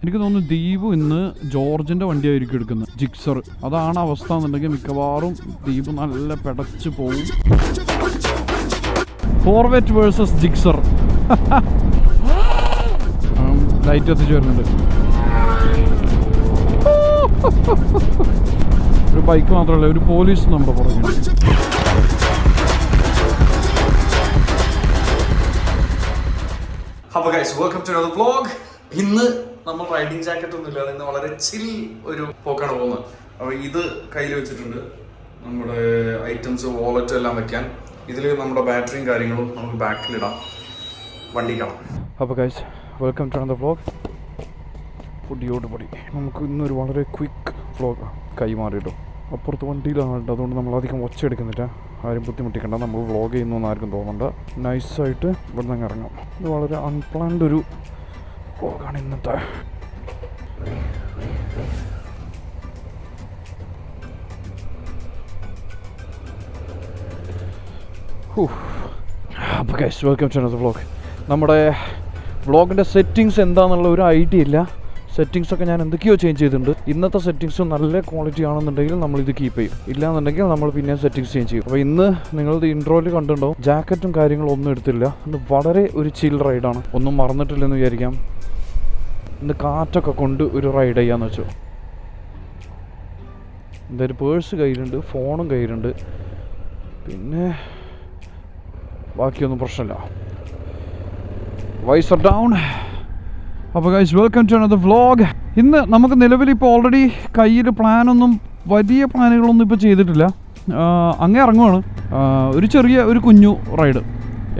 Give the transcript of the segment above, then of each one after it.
എനിക്ക് തോന്നുന്നു ദീപു ഇന്ന് ജോർജിൻ്റെ വണ്ടിയായിരിക്കും എടുക്കുന്നത്, ജിക്സർ. അതാണ് അവസ്ഥ എന്നുണ്ടെങ്കിൽ മിക്കവാറും ദീപു നല്ല പെടച്ച് പോവും. ഫോർവെറ്റ് വേഴ്സസ് ജിക്സർ. ലൈറ്റ് എത്തിച്ചു വരുന്നുണ്ട്. ഒരു ബൈക്ക് മാത്രമല്ല, ഒരു പോലീസ് നമ്മുടെ പുറകെ. അപ്പോൾ guys, welcome to another vlog. ഇന്ന് നമ്മൾ റൈഡിങ് ജാക്കറ്റ് ഒന്നും ഇല്ലാതെ ഇന്ന് വളരെ ചിൽ ഒരു പോക്കാണ് പോകുന്നത്. അപ്പോൾ ഇത് കയ്യിൽ വെച്ചിട്ടുണ്ട്, നമ്മുടെ ഐറ്റംസ് വാലറ്റ് എല്ലാം വെക്കാൻ. ഇതിൽ നമ്മുടെ ബാറ്ററിയും കാര്യങ്ങളും നമുക്ക് ബാക്കിലിടാം, വണ്ടി കാണാം. അപ്പോൾ guys, welcome to another vlog. പൊടിയോട് പൊടി. നമുക്ക് ഇന്നൊരു വളരെ ക്വിക്ക് വ്ലോഗാണ്. കൈമാറിയിട്ടോ, അപ്പുറത്ത് വണ്ടിയിലാണ്, അതുകൊണ്ട് നമ്മളധികം ഒച്ച എടുക്കുന്നില്ല. ആരും ബുദ്ധിമുട്ടിക്കണ്ട, നമ്മൾ വ്ലോഗ് ചെയ്യുന്നൊന്നും ആർക്കും തോന്നണ്ട. നൈസായിട്ട് ഇവിടെ നിന്ന് ഇറങ്ങാം. ഇത് വളരെ അൺപ്ലാൻഡ് ഒരു വ്ലോഗാണ് ഇന്നത്തെ. അപ്പോൾ guys, welcome to another vlog. നമ്മുടെ വ്ലോഗിൻ്റെ സെറ്റിങ്സ് എന്താണെന്നുള്ള ഒരു ഐഡിയ ഇല്ല. സെറ്റിങ്സൊക്കെ ഞാൻ എന്തൊക്കെയോ ചേഞ്ച് ചെയ്തിട്ടുണ്ട്. ഇന്നത്തെ സെറ്റിങ്സ് നല്ല ക്വാളിറ്റി ആണെന്നുണ്ടെങ്കിൽ നമ്മളിത് കീപ്പ് ചെയ്യും, ഇല്ലാന്നുണ്ടെങ്കിൽ നമ്മൾ പിന്നെ സെറ്റിങ്സ് ചേഞ്ച് ചെയ്യും. അപ്പോൾ ഇന്ന് നിങ്ങളുടെ ഇൻട്രോയിൽ കണ്ടിട്ടുണ്ടാവും, ജാക്കറ്റും കാര്യങ്ങളും ഒന്നും എടുത്തില്ല. ഇന്ന് വളരെ ഒരു ചിൽ റൈഡാണ്. ഒന്നും മറന്നിട്ടില്ലെന്ന് വിചാരിക്കാം. ഇന്ന് കാറ്റൊക്കെ കൊണ്ട് ഒരു റൈഡ് ചെയ്യാന്ന് വെച്ചു. എന്തായാലും പേഴ്സ് കയ്യിലുണ്ട്, ഫോണും കയ്യിലുണ്ട്, പിന്നെ ബാക്കിയൊന്നും പ്രശ്നമില്ല. Visor down. അപ്പോൾ guys, welcome to another vlog. ഇന്ന് നമുക്ക് നിലവിൽ ഇപ്പോൾ ഓൾറെഡി കയ്യിൽ പ്ലാനൊന്നും, വലിയ പ്ലാനുകളൊന്നും ഇപ്പോൾ ചെയ്തിട്ടില്ല. അങ്ങേ ഇറങ്ങുവാണ്. ഒരു കുഞ്ഞു റൈഡ്.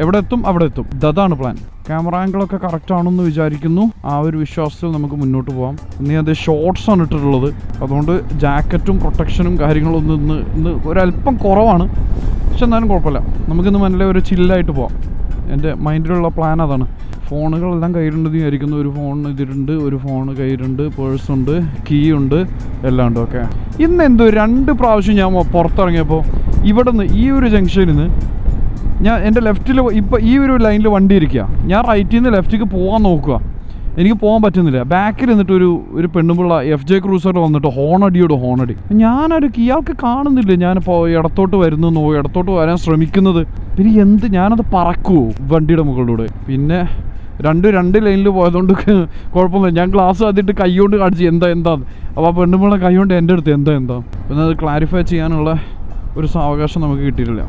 എവിടെ എത്തും അവിടെ എത്തും, അതാണ് പ്ലാൻ. ക്യാമറ ആംഗിളൊക്കെ കറക്റ്റ് ആണെന്ന് വിചാരിക്കുന്നു. ആ ഒരു വിശ്വാസത്തിൽ നമുക്ക് മുന്നോട്ട് പോകാം. ഇന്ന് അത് ഷോർട്സാണ് ഇട്ടിട്ടുള്ളത്, അതുകൊണ്ട് ജാക്കറ്റും പ്രൊട്ടക്ഷനും കാര്യങ്ങളൊന്നും ഇന്ന് ഒരല്പം കുറവാണ്. പക്ഷെ എന്നാലും കുഴപ്പമില്ല, നമുക്കിന്ന് നല്ല ഒരു ചില്ലായിട്ട് പോകാം. എൻ്റെ മൈൻഡിലുള്ള പ്ലാൻ അതാണ്. ഫോണുകളെല്ലാം കയ്യിലുണ്ടെന്ന് വിചാരിക്കുന്നു. ഒരു ഫോൺ ഇതിലുണ്ട്, ഒരു ഫോൺ കയ്യിലുണ്ട്, പേഴ്സുണ്ട്, കീ ഉണ്ട്, എല്ലാം ഉണ്ട്. ഓക്കെ, ഇന്ന് എന്തോ 2 പ്രാവശ്യം ഞാൻ പുറത്തിറങ്ങിയപ്പോൾ ഇവിടെ നിന്ന് ഈ ഒരു ജംഗ്ഷനിൽ നിന്ന് ഞാൻ എൻ്റെ ലെഫ്റ്റിൽ, ഇപ്പോൾ ഈ ഒരു ലൈനിൽ വണ്ടി ഇരിക്കുക, ഞാൻ റൈറ്റിൽ നിന്ന് ലെഫ്റ്റിലേക്ക് പോകാൻ നോക്കുക, എനിക്ക് പോകാൻ പറ്റുന്നില്ല. ബാക്കിൽ നിന്നിട്ട് ഒരു പെണ്ണുമ്പിള്ള FJ ക്രൂസറിൽ വന്നിട്ട് ഹോണടി. ഇയാൾക്ക് കാണുന്നില്ല ഞാനിപ്പോൾ ഇടത്തോട്ട് വരുന്നോ, ഇടത്തോട്ട് വരാൻ ശ്രമിക്കുന്നത്. പിന്നെ ഞാനത് പറക്കുമോ വണ്ടിയുടെ മുകളിലൂടെ? പിന്നെ രണ്ട് ലൈനിൽ പോയതുകൊണ്ട് കുഴപ്പമൊന്നുമില്ല. ഞാൻ ഗ്ലാസ് ആദ്യമായിട്ട് കൈകൊണ്ട് കാണിച്ച് എന്താ. അപ്പോൾ ആ പെണ്ണുമ്പിള്ള കൈകൊണ്ട് എൻ്റെ അടുത്ത് എന്താ പിന്നെ അത് ക്ലാരിഫൈ ചെയ്യാനുള്ള ഒരു സാവകാശം നമുക്ക് കിട്ടിയിട്ടില്ല.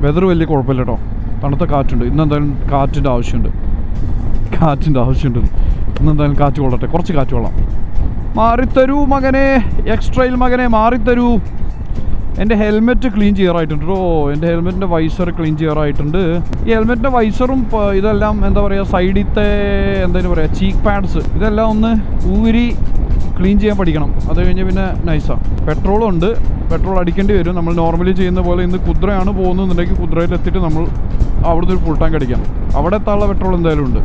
വെതർ വലിയ കുഴപ്പമില്ല കേട്ടോ, തണുത്ത കാറ്റുണ്ട്. ഇന്നെന്തായാലും കാറ്റിൻ്റെ ആവശ്യമുണ്ട്. ഇന്നെന്തായാലും കാറ്റ് കൊള്ളട്ടെ, കുറച്ച് കാറ്റ് കൊള്ളാം. മാറിത്തരൂ മകനെ, എക്സ്ട്രയിൽ മകനെ മാറിത്തരൂ. എൻ്റെ ഹെൽമെറ്റ് ക്ലീൻ ചെയ്യാറായിട്ടുണ്ട്. എൻ്റെ ഹെൽമെറ്റിൻ്റെ വൈസർ ക്ലീൻ ചെയ്യാറായിട്ടുണ്ട്. ഈ ഹെൽമെറ്റിൻ്റെ വൈസറും ഇതെല്ലാം എന്താ പറയുക, സൈഡിലത്തെ എന്തായാലും പറയുക ചീക്ക് പാഡ്സ്, ഇതെല്ലാം ഒന്ന് ഊരി ക്ലീൻ ചെയ്യാൻ പഠിക്കണം. അത് കഴിഞ്ഞ് പിന്നെ നൈസാണ്. പെട്രോളും ഉണ്ട്, പെട്രോൾ അടിക്കേണ്ടി വരും. നമ്മൾ നോർമലി ചെയ്യുന്ന പോലെ ഇന്ന് കുതിരയാണ് പോകുന്നതെന്നുണ്ടെങ്കിൽ കുതിരയിലെത്തിയിട്ട് നമ്മൾ അവിടുന്ന് ഒരു ഫുൾ ടാങ്ക് അടിക്കാം. അവിടെ എത്താനുള്ള പെട്രോൾ എന്തായാലും ഉണ്ട്.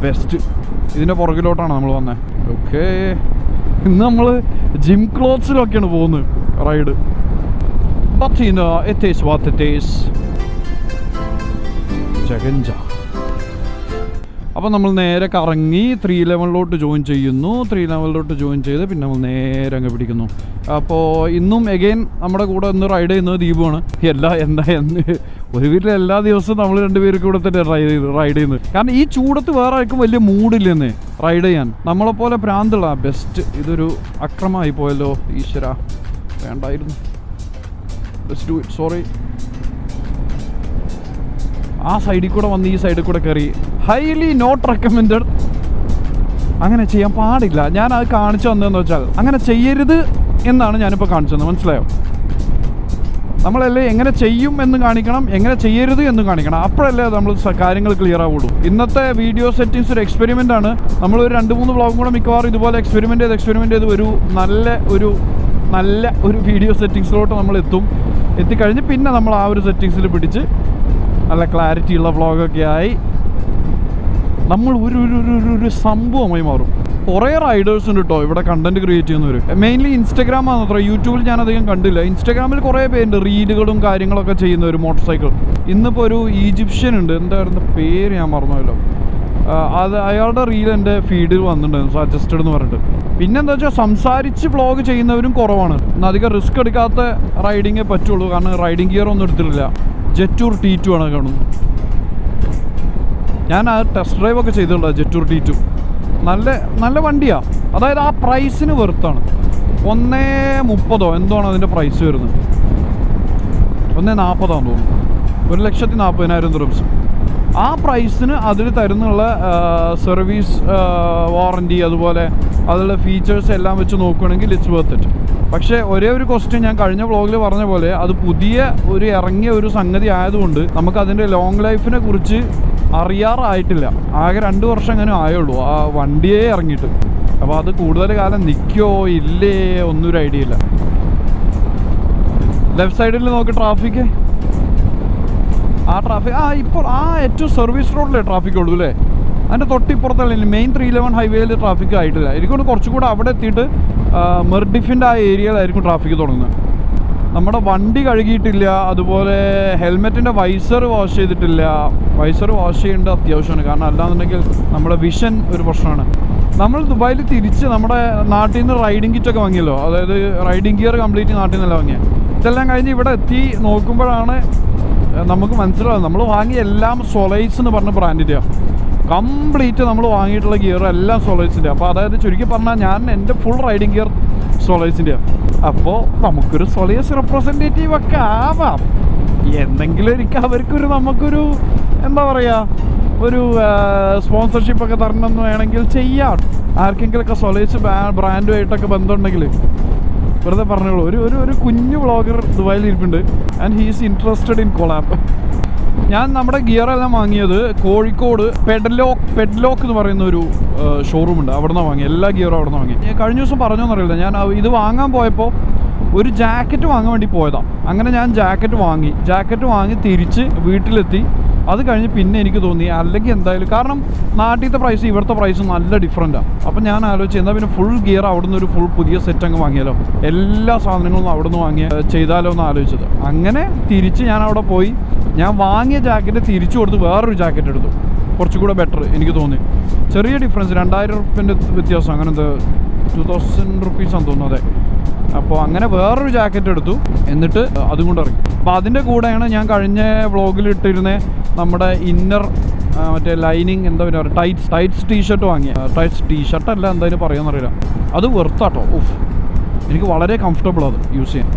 ബെസ്റ്റ്. ഇതിൻ്റെ പുറകിലോട്ടാണ് നമ്മൾ വന്നത്. ഓക്കെ, ഇന്ന് നമ്മൾ ജിം ക്ലോത്ത്സിലൊക്കെയാണ് പോകുന്നത് ride. But it is what it is. ജഗഞ്ച. അപ്പോൾ നമ്മൾ നേരെ കറങ്ങി 3 ലെവലിലോട്ട് ജോയിൻ ചെയ്യുന്നു. 3 ലെവലിലോട്ട് ജോയിൻ ചെയ്ത് പിന്നെ നമ്മൾ നേരെ അങ്ങ് പിടിക്കുന്നു. അപ്പോൾ ഇന്നും എഗെയിൻ നമ്മുടെ കൂടെ ഇന്ന് റൈഡ് ചെയ്യുന്നത് ദീപുവാണ്. ഒരു വീട്ടിൽ എല്ലാ ദിവസവും നമ്മൾ 2 പേർക്ക് കൂടെ തന്നെ റൈഡ് ചെയ്യുന്നത്. കാരണം ഈ ചൂടത്ത് വേറെ ആർക്കും വലിയ മൂഡില്ലെന്നേ റൈഡ് ചെയ്യാൻ. നമ്മളെപ്പോലെ ഭ്രാന്തുള്ള ബെസ്റ്റ്. ഇതൊരു അക്രമമായി പോയല്ലോ, ഈശ്വര, വേണ്ടായിരുന്നു. Let's do it. സോറി. ആ സൈഡിൽ കൂടെ വന്ന് ഈ സൈഡിൽ കൂടെ കയറി. Highly not recommended. അങ്ങനെ ചെയ്യാൻ പാടില്ല. ഞാനത് കാണിച്ചു തന്നതെന്ന് വെച്ചാൽ അങ്ങനെ ചെയ്യരുത് എന്നാണ് ഞാനിപ്പോൾ കാണിച്ചു തന്നത്. മനസ്സിലായോ? നമ്മളല്ലേ എങ്ങനെ ചെയ്യും എന്ന് കാണിക്കണം, എങ്ങനെ ചെയ്യരുത് എന്ന് കാണിക്കണം. അപ്പോഴല്ലേ നമ്മൾ കാര്യങ്ങൾ ക്ലിയർ ആവുള്ളൂ. ഇന്നത്തെ വീഡിയോ സെറ്റിങ്സ് ഒരു എക്സ്പെരിമെൻ്റ് ആണ്. നമ്മളൊരു 2-3 വ്ളോഗും കൂടെ മിക്കവാറും ഇതുപോലെ എക്സ്പെരിമെൻ്റ് ചെയ്ത് നല്ല ഒരു വീഡിയോ സെറ്റിങ്സിലോട്ട് നമ്മൾ എത്തിക്കഴിഞ്ഞ് പിന്നെ നമ്മൾ ആ ഒരു സെറ്റിങ്സിൽ പിടിച്ച് നല്ല ക്ലാരിറ്റിയുള്ള വ്ളോഗൊക്കെ ആയി നമ്മൾ ഒരു സംഭവമായി മാറും. കുറേ റൈഡേഴ്സ് ഉണ്ട് കേട്ടോ ഇവിടെ കണ്ടന്റ് ക്രിയേറ്റ് ചെയ്യുന്നവർ. മെയിൻലി ഇൻസ്റ്റാഗ്രാമാണ് അത്ര. യൂട്യൂബിൽ ഞാനധികം കണ്ടില്ല. ഇൻസ്റ്റാഗ്രാമിൽ കുറേ പേരുണ്ട് റീലുകളും കാര്യങ്ങളൊക്കെ ചെയ്യുന്നവർ മോട്ടോർ സൈക്കിൾ. ഇന്നിപ്പോൾ ഒരു ഈജിപ്ഷ്യൻ ഉണ്ട്, എന്തായിരുന്നു പേര് ഞാൻ മറന്നുവല്ലോ. അത് അയാളുടെ റീൽ എൻ്റെ ഫീഡിൽ വന്നിട്ടുണ്ടായിരുന്നു, സജസ്റ്റഡ് എന്ന് പറഞ്ഞിട്ട്. പിന്നെന്താ വെച്ചാൽ സംസാരിച്ച് വ്ളോഗ് ചെയ്യുന്നവരും കുറവാണ്. അധികം റിസ്ക് എടുക്കാത്ത റൈഡിങ്ങേ പറ്റുള്ളൂ, കാരണം റൈഡിങ് ഗിയർ ഒന്നും എടുത്തിട്ടില്ല. ജെറ്റൂർ T2 ആണ് കാണുന്നത്. ഞാൻ ആ ടെസ്റ്റ് ഡ്രൈവ് ഒക്കെ ചെയ്തിട്ടുള്ളത് ജെറ്റൂർ T2. നല്ല വണ്ടിയാണ്. അതായത് ആ പ്രൈസിന് വെറുത്താണ്. 130 എന്തോണ് അതിൻ്റെ പ്രൈസ് വരുന്നത്, 140 തോന്നുന്നു, 1,40,000 ദിർഹംസ്. ആ പ്രൈസിന് അതിൽ തരുന്നുള്ള സർവീസ് വാറൻറ്റി, അതുപോലെ അതിലുള്ള ഫീച്ചേഴ്സ് എല്ലാം വെച്ച് നോക്കുകയാണെങ്കിൽ ഇറ്റ്സ് വർത്ത് ഇറ്റ്. പക്ഷേ ഒരേ ഒരു ക്വസ്റ്റ്യൻ ഞാൻ കഴിഞ്ഞ വ്ളോഗിൽ പറഞ്ഞ പോലെ, അത് പുതിയ ഇറങ്ങിയ ഒരു സംഗതി ആയതുകൊണ്ട് നമുക്കതിൻ്റെ ലോങ് ലൈഫിനെ കുറിച്ച് അറിയാറായിട്ടില്ല. ആകെ 2 വർഷം അങ്ങനെ ആയുള്ളൂ ആ വണ്ടിയേ ഇറങ്ങിയിട്ട്. അപ്പോൾ അത് കൂടുതൽ കാലം നിൽക്കുമോ ഇല്ലേ ഒന്നും ഒരു ഐഡിയ ഇല്ല. ലെഫ്റ്റ് സൈഡിൽ നോക്കി ട്രാഫിക്, ആ ട്രാഫിക് ഇപ്പോൾ ഏറ്റവും സർവീസ് റോഡിലെ ട്രാഫിക് ഉള്ളൂ അല്ലേ. അതിൻ്റെ തൊട്ടിപ്പുറത്തല്ല മെയിൻ 311 ഹൈവേയിൽ ട്രാഫിക് ആയിട്ടില്ല. എനിക്കൊണ്ട് കുറച്ചുകൂടെ അവിടെ എത്തിയിട്ട് മെർഡിഫിൻ്റെ ആ ഏരിയയിലായിരിക്കും ട്രാഫിക് തുടങ്ങുന്നത്. നമ്മുടെ വണ്ടി കഴുകിയിട്ടില്ല, അതുപോലെ ഹെൽമെറ്റിൻ്റെ വൈസർ വാഷ് ചെയ്തിട്ടില്ല. വൈസർ വാഷ് ചെയ്യേണ്ടത് അത്യാവശ്യമാണ്, കാരണം അല്ലാന്നുണ്ടെങ്കിൽ നമ്മുടെ വിഷൻ ഒരു പ്രശ്നമാണ്. നമ്മൾ ദുബായിൽ തിരിച്ച് നമ്മുടെ നാട്ടിൽ നിന്ന് റൈഡിങ് കിറ്റൊക്കെ വാങ്ങിയല്ലോ, അതായത് റൈഡിങ് ഗിയർ കംപ്ലീറ്റ് നാട്ടിൽ നിന്നല്ല വാങ്ങിയത്. ഇതെല്ലാം കഴിഞ്ഞ് ഇവിടെ എത്തി നോക്കുമ്പോഴാണ് നമുക്ക് മനസ്സിലാവും നമ്മൾ വാങ്ങിയ എല്ലാം സൊലൈസ് എന്ന് പറഞ്ഞ ബ്രാൻഡിൻ്റെയാണ്. കംപ്ലീറ്റ് നമ്മൾ വാങ്ങിയിട്ടുള്ള ഗിയർ എല്ലാം സൊലൈസിൻ്റെ. അപ്പോൾ അതായത് ചുരുക്കി പറഞ്ഞാൽ ഞാൻ എൻ്റെ ഫുൾ റൈഡിങ് ഗിയർ സൊലൈസിൻ്റെയാണ്. അപ്പോൾ നമുക്കൊരു സൊലൈസ് റെപ്രസെൻറ്റേറ്റീവ് ഒക്കെ ആവാം. എന്തെങ്കിലും ഒരിക്കൽ അവർക്കൊരു നമുക്കൊരു എന്താ പറയുക ഒരു സ്പോൺസർഷിപ്പൊക്കെ തരണമെന്ന് വേണമെങ്കിൽ ചെയ്യാം. ആർക്കെങ്കിലുമൊക്കെ സൊലൈസ് ബ്രാൻഡുമായിട്ടൊക്കെ ബന്ധമുണ്ടെങ്കിൽ വെറുതെ പറഞ്ഞോളൂ. ഒരു കുഞ്ഞു വ്ളോഗർ ദുബായിൽ ഇരിപ്പുണ്ട്, and he is interested in collab. ഞാൻ നമ്മുടെ ഗിയറെല്ലാം വാങ്ങിയത് കോഴിക്കോട് പെഡ്ലോക്ക് എന്ന് പറയുന്ന ഒരു ഷോറൂമുണ്ട്, അവിടെ നിന്നാണ് വാങ്ങി. എല്ലാ ഗിയറും അവിടെ നിന്ന് വാങ്ങി. ഞാൻ കഴിഞ്ഞ ദിവസം പറഞ്ഞോന്നറിയില്ല, ഞാൻ ഇത് വാങ്ങാൻ പോയപ്പോൾ ഒരു ജാക്കറ്റ് വാങ്ങാൻ വേണ്ടി പോയതാണ്. അങ്ങനെ ഞാൻ ജാക്കറ്റ് വാങ്ങി തിരിച്ച് വീട്ടിലെത്തി. അത് കഴിഞ്ഞ് പിന്നെ എനിക്ക് തോന്നി അല്ലെങ്കിൽ എന്തായാലും, കാരണം നാട്ടിലത്തെ പ്രൈസ് ഇവിടുത്തെ പ്രൈസ് നല്ല ഡിഫറൻറ്റാണ്. അപ്പം ഞാൻ ആലോചിച്ച് എന്നാൽ പിന്നെ ഫുൾ ഗിയർ അവിടെ നിന്ന് ഒരു ഫുൾ പുതിയ സെറ്റ് അങ്ങ് വാങ്ങിയാലോ, എല്ലാ സാധനങ്ങളും അവിടെ നിന്ന് വാങ്ങിയ ചെയ്താലോ എന്ന് ആലോചിച്ചത്. അങ്ങനെ തിരിച്ച് ഞാൻ അവിടെ പോയി, ഞാൻ വാങ്ങിയ ജാക്കറ്റ് തിരിച്ചു കൊടുത്ത് വേറൊരു ജാക്കറ്റ് എടുത്തു, കുറച്ചുകൂടെ ബെറ്റർ എനിക്ക് തോന്നി. ചെറിയ ഡിഫറൻസ്, 2000 റുപ്യൻ്റെ വ്യത്യാസം, അങ്ങനത്തെ 2000 റുപ്പീസാന്ന് തോന്നുന്നു. അതെ. അപ്പോൾ അങ്ങനെ വേറൊരു ജാക്കറ്റ് എടുത്തു, എന്നിട്ട് അതും കൊണ്ട് ഇറങ്ങി. അപ്പോൾ അതിൻ്റെ കൂടെയാണ് ഞാൻ കഴിഞ്ഞ വ്ളോഗിൽ ഇട്ടിരുന്ന നമ്മുടെ ഇന്നർ മറ്റേ ലൈനിങ് എന്താ പറയുക ടൈറ്റ്സ് ടീഷർട്ട് വാങ്ങിയ. ടൈറ്റ്സ് ടീഷർട്ടല്ല എന്തായാലും പറയാമെന്നറിയില്ല. അത് വെർത്താട്ടോ. എനിക്ക് വളരെ കംഫർട്ടബിൾ അത് യൂസ് ചെയ്യാൻ.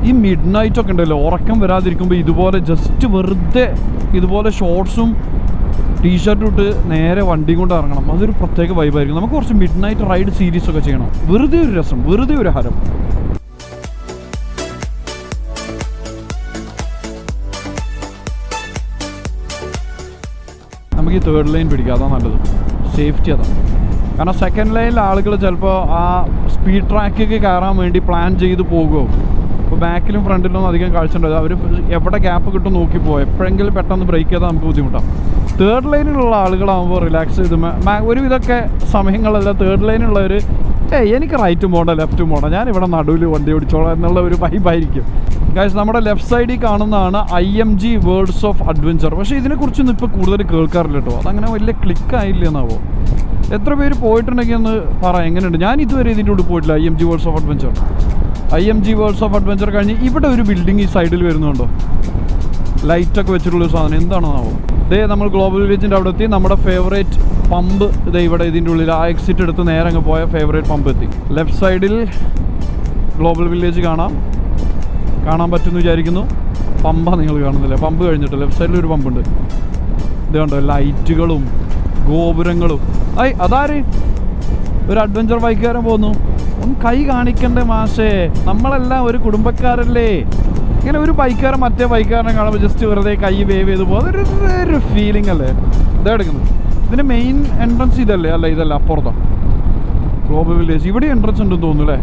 ഈ മിഡ് നൈറ്റൊക്കെ ഉണ്ടല്ലോ, ഉറക്കം വരാതിരിക്കുമ്പോൾ ഇതുപോലെ ജസ്റ്റ് വെറുതെ ഇതുപോലെ ഷോർട്ട്സും ടീഷർട്ടും ഇട്ട് നേരെ വണ്ടി കൊണ്ട് ഇറങ്ങണം. അതൊരു പ്രത്യേക വൈബായിരിക്കും. നമുക്ക് കുറച്ച് മിഡ് നൈറ്റ് റൈഡ് സീരീസൊക്കെ ചെയ്യണം. വെറുതെ ഒരു രസം, വെറുതെ ഒരു ഹരം. നമുക്ക് ഈ 3rd ലൈൻ പിടിക്കുക, അതാണ് നല്ലത്. സേഫ്റ്റി അതാണ്. കാരണം 2nd ലൈനിൽ ആളുകൾ ചിലപ്പോൾ ആ സ്പീഡ് ട്രാക്കിലേക്ക് കയറാൻ വേണ്ടി പ്ലാൻ ചെയ്ത് പോകുമോ. ഇപ്പോൾ ബാക്കിലും ഫ്രണ്ടിലൊന്നും അധികം കാഴ്ച ഉണ്ടാവില്ല. അവർ എവിടെ ഗ്യാപ്പ് കിട്ടും നോക്കി പോകും. എപ്പോഴെങ്കിലും പെട്ടെന്ന് ബ്രേക്ക് ചെയ്താൽ നമുക്ക് ബുദ്ധിമുട്ടാണ്. 3rd ലൈനിലുള്ള ആളുകളാകുമ്പോൾ റിലാക്സ് ചെയ്ത് ഒരു ഇതൊക്കെ സമയങ്ങളല്ല 3rd ലൈനുള്ളവർ എനിക്ക് റൈറ്റും പോകണ്ട ലെഫ്റ്റും പോകണ്ട, ഞാനിവിടെ നടുവിൽ വണ്ടി ഓടിച്ചോളാം എന്നുള്ള ഒരു വൈബായിരിക്കും. ഗൈസ്, നമ്മുടെ ലെഫ്റ്റ് സൈഡിൽ കാണുന്നതാണ് IMG വേൾഡ്സ് ഓഫ് അഡ്വഞ്ചർ. പക്ഷേ ഇതിനെക്കുറിച്ചൊന്നും ഇപ്പോൾ കൂടുതൽ കേൾക്കാറില്ല കേട്ടോ. അതങ്ങനെ വലിയ ക്ലിക്കായില്ല എന്നാവോ. എത്ര പേര് പോയിട്ടുണ്ടെങ്കിൽ ഒന്ന് പറ, എങ്ങനെയുണ്ട്? ഞാൻ ഇതുവരെ ഇതിൻ്റെ ഉള്ളിൽ പോയിട്ടില്ല. IMG worlds of adventure. IMG worlds of adventure കഴിഞ്ഞ് ഇവിടെ ഒരു ബിൽഡിംഗ് ഈ സൈഡിൽ വരുന്നുണ്ടോ, ലൈറ്റൊക്കെ വെച്ചിട്ടുള്ളൊരു സാധനം എന്താണെന്നാവോ. ഇതേ നമ്മൾ ഗ്ലോബൽ വില്ലേജിൻ്റെ അവിടെ എത്തി. നമ്മുടെ ഫേവറേറ്റ് പമ്പ് ഇതേ ഇവിടെ ഇതിൻ്റെ ഉള്ളിൽ ആ എക്സിറ്റ് എടുത്ത് നേരെ അങ്ങ് പോയ ഫേവറേറ്റ് പമ്പ് എത്തി. ലെഫ്റ്റ് സൈഡിൽ ഗ്ലോബൽ വില്ലേജ് കാണാൻ പറ്റുമെന്ന് വിചാരിക്കുന്നു. പമ്പാണ് നിങ്ങൾ കാണുന്നില്ല, പമ്പ് കഴിഞ്ഞിട്ട് ലെഫ്റ്റ് സൈഡിൽ ഒരു പമ്പുണ്ട്. ഇത് കണ്ടോ, ലൈറ്റുകളും ഗോപുരങ്ങളും. അതാര് ഒരു അഡ്വഞ്ചർ ബൈക്കുകാരൻ പോകുന്നു. ഒന്ന് കൈ കാണിക്കണ്ടേ മാഷേ, നമ്മളെല്ലാം ഒരു കുടുംബക്കാരല്ലേ. ഇങ്ങനെ ഒരു ബൈക്കുകാരൻ മറ്റേ ബൈക്കുകാരനെ കാണുമ്പോൾ ജസ്റ്റ് വെറുതെ കൈ വേവ് ചെയ്ത് പോകും. അതൊരു ഫീലിംഗ് അല്ലേ. ഇതാ എടുക്കുന്നത്. ഇതിൻ്റെ മെയിൻ എൻട്രൻസ് ഇതല്ലേ? അല്ല, ഇതല്ല, അപ്പുറത്താണ് ഗ്ലോബൽ വില്ലേജ്. ഇവിടെ എൻട്രൻസ് ഉണ്ടെന്ന് തോന്നുന്നു അല്ലേ.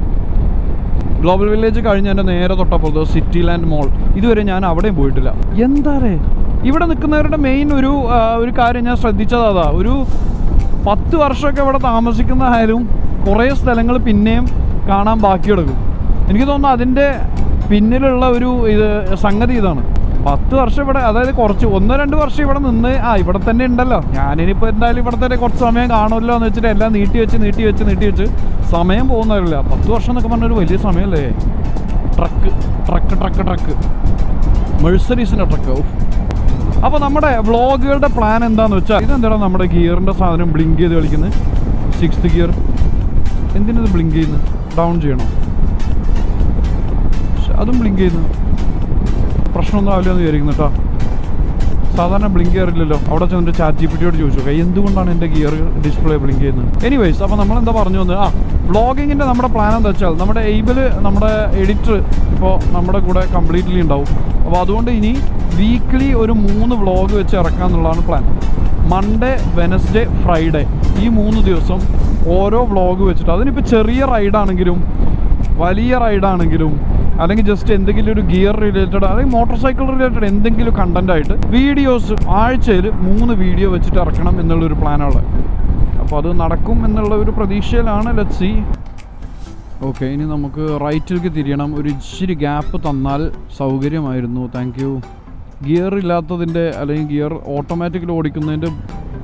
ഗ്ലോബൽ വില്ലേജ് കഴിഞ്ഞ് എൻ്റെ നേരെ തൊട്ടപ്പുറത്ത് സിറ്റി ലാൻഡ് മോൾ. ഇതുവരെ ഞാൻ അവിടെയും പോയിട്ടില്ല. എന്താറേ ഇവിടെ നിൽക്കുന്നവരുടെ മെയിൻ ഒരു കാര്യം ഞാൻ ശ്രദ്ധിച്ചത് അതാ. ഒരു 10 വർഷമൊക്കെ ഇവിടെ താമസിക്കുന്നതായാലും കുറേ സ്ഥലങ്ങൾ പിന്നെയും കാണാൻ ബാക്കി കിടക്കും. എനിക്ക് തോന്നുന്നു അതിൻ്റെ പിന്നിലുള്ള സംഗതി ഇതാണ്. 10 വർഷം ഇവിടെ, അതായത് കുറച്ച് 1-2 വർഷം ഇവിടെ നിന്ന് ഇവിടെ തന്നെ ഉണ്ടല്ലോ, ഞാനിനിപ്പോൾ എന്തായാലും ഇവിടെ തന്നെ കുറച്ച് സമയം കാണുമല്ലോ എന്ന് വെച്ചിട്ട് എല്ലാം നീട്ടി വെച്ച് സമയം പോകുന്നവരില്ല. 10 വർഷം എന്നൊക്കെ പറഞ്ഞൊരു വലിയ സമയമല്ലേ. ട്രക്ക് മെഴ്സറീസിൻ്റെ ട്രക്ക്. അപ്പോൾ നമ്മുടെ വ്ളോഗുകളുടെ പ്ലാൻ എന്താണെന്ന് വെച്ചാൽ, ഇതെന്താണ് നമ്മുടെ ഗിയറിൻ്റെ സാധനം ബ്ലിങ്ക് ചെയ്ത് കളിക്കുന്നത്. 6th ഗിയർ എന്തിനത് ബ്ലിങ്ക് ചെയ്യുന്നു? ഡൗൺ ചെയ്യണോ? അതും ബ്ലിങ്ക് ചെയ്യുന്നു. പ്രശ്നമൊന്നും ആവില്ല എന്ന് വിചാരിക്കുന്നു കേട്ടോ. സാധാരണ ബ്ലിങ്ക് ചെയ്യാറില്ലല്ലോ. അവിടെ ചെന്നിട്ട് ChatGPTയോട് ചോദിച്ചു എന്തുകൊണ്ടാണ് എൻ്റെ ഗിയർ ഡിസ്പ്ലേ ബ്ലിങ്ക് ചെയ്യുന്നത്. എനിവേയ്സ്, അപ്പോൾ നമ്മളെന്താ പറഞ്ഞു വന്നത്, വ്ളോഗിങ്ങിൻ്റെ നമ്മുടെ പ്ലാൻ എന്താ വെച്ചാൽ, നമ്മുടെ എയ്ബില് നമ്മുടെ എഡിറ്റർ ഇപ്പോൾ നമ്മുടെ കൂടെ കംപ്ലീറ്റ്ലി ഉണ്ടാവും. അപ്പോൾ അതുകൊണ്ട് ഇനി വീക്ക്ലി ഒരു 3 വ്ളോഗ് വെച്ച് ഇറക്കുക എന്നുള്ളതാണ് പ്ലാൻ. മൺഡേ, വെനസ്ഡേ, ഫ്രൈഡേ ഈ 3 ദിവസം ഓരോ വ്ളോഗ് വെച്ചിട്ട്, അതിനിപ്പോൾ ചെറിയ റൈഡാണെങ്കിലും വലിയ റൈഡാണെങ്കിലും അല്ലെങ്കിൽ ജസ്റ്റ് എന്തെങ്കിലും ഒരു ഗിയർ റിലേറ്റഡ് അല്ലെങ്കിൽ മോട്ടോർ സൈക്കിൾ റിലേറ്റഡ് എന്തെങ്കിലും കണ്ടൻ്റായിട്ട് വീഡിയോസ് ആഴ്ചയിൽ 3 വീഡിയോ വെച്ചിട്ട് ഇറക്കണം എന്നുള്ളൊരു പ്ലാനുള്ളത്. അപ്പോൾ അത് നടക്കും എന്നുള്ള ഒരു പ്രതീക്ഷയിലാണ്. Let's see. ഓക്കെ, ഇനി നമുക്ക് റൈറ്റിലേക്ക് തിരിയണം. ഒരു ഇച്ചിരി ഗ്യാപ്പ് തന്നാൽ സൗകര്യമായിരുന്നു. Thank you. ഗിയർ ഇല്ലാത്തതിൻ്റെ അല്ലെങ്കിൽ ഗിയർ ഓട്ടോമാറ്റിക്കലി ഓടിക്കുന്നതിൻ്റെ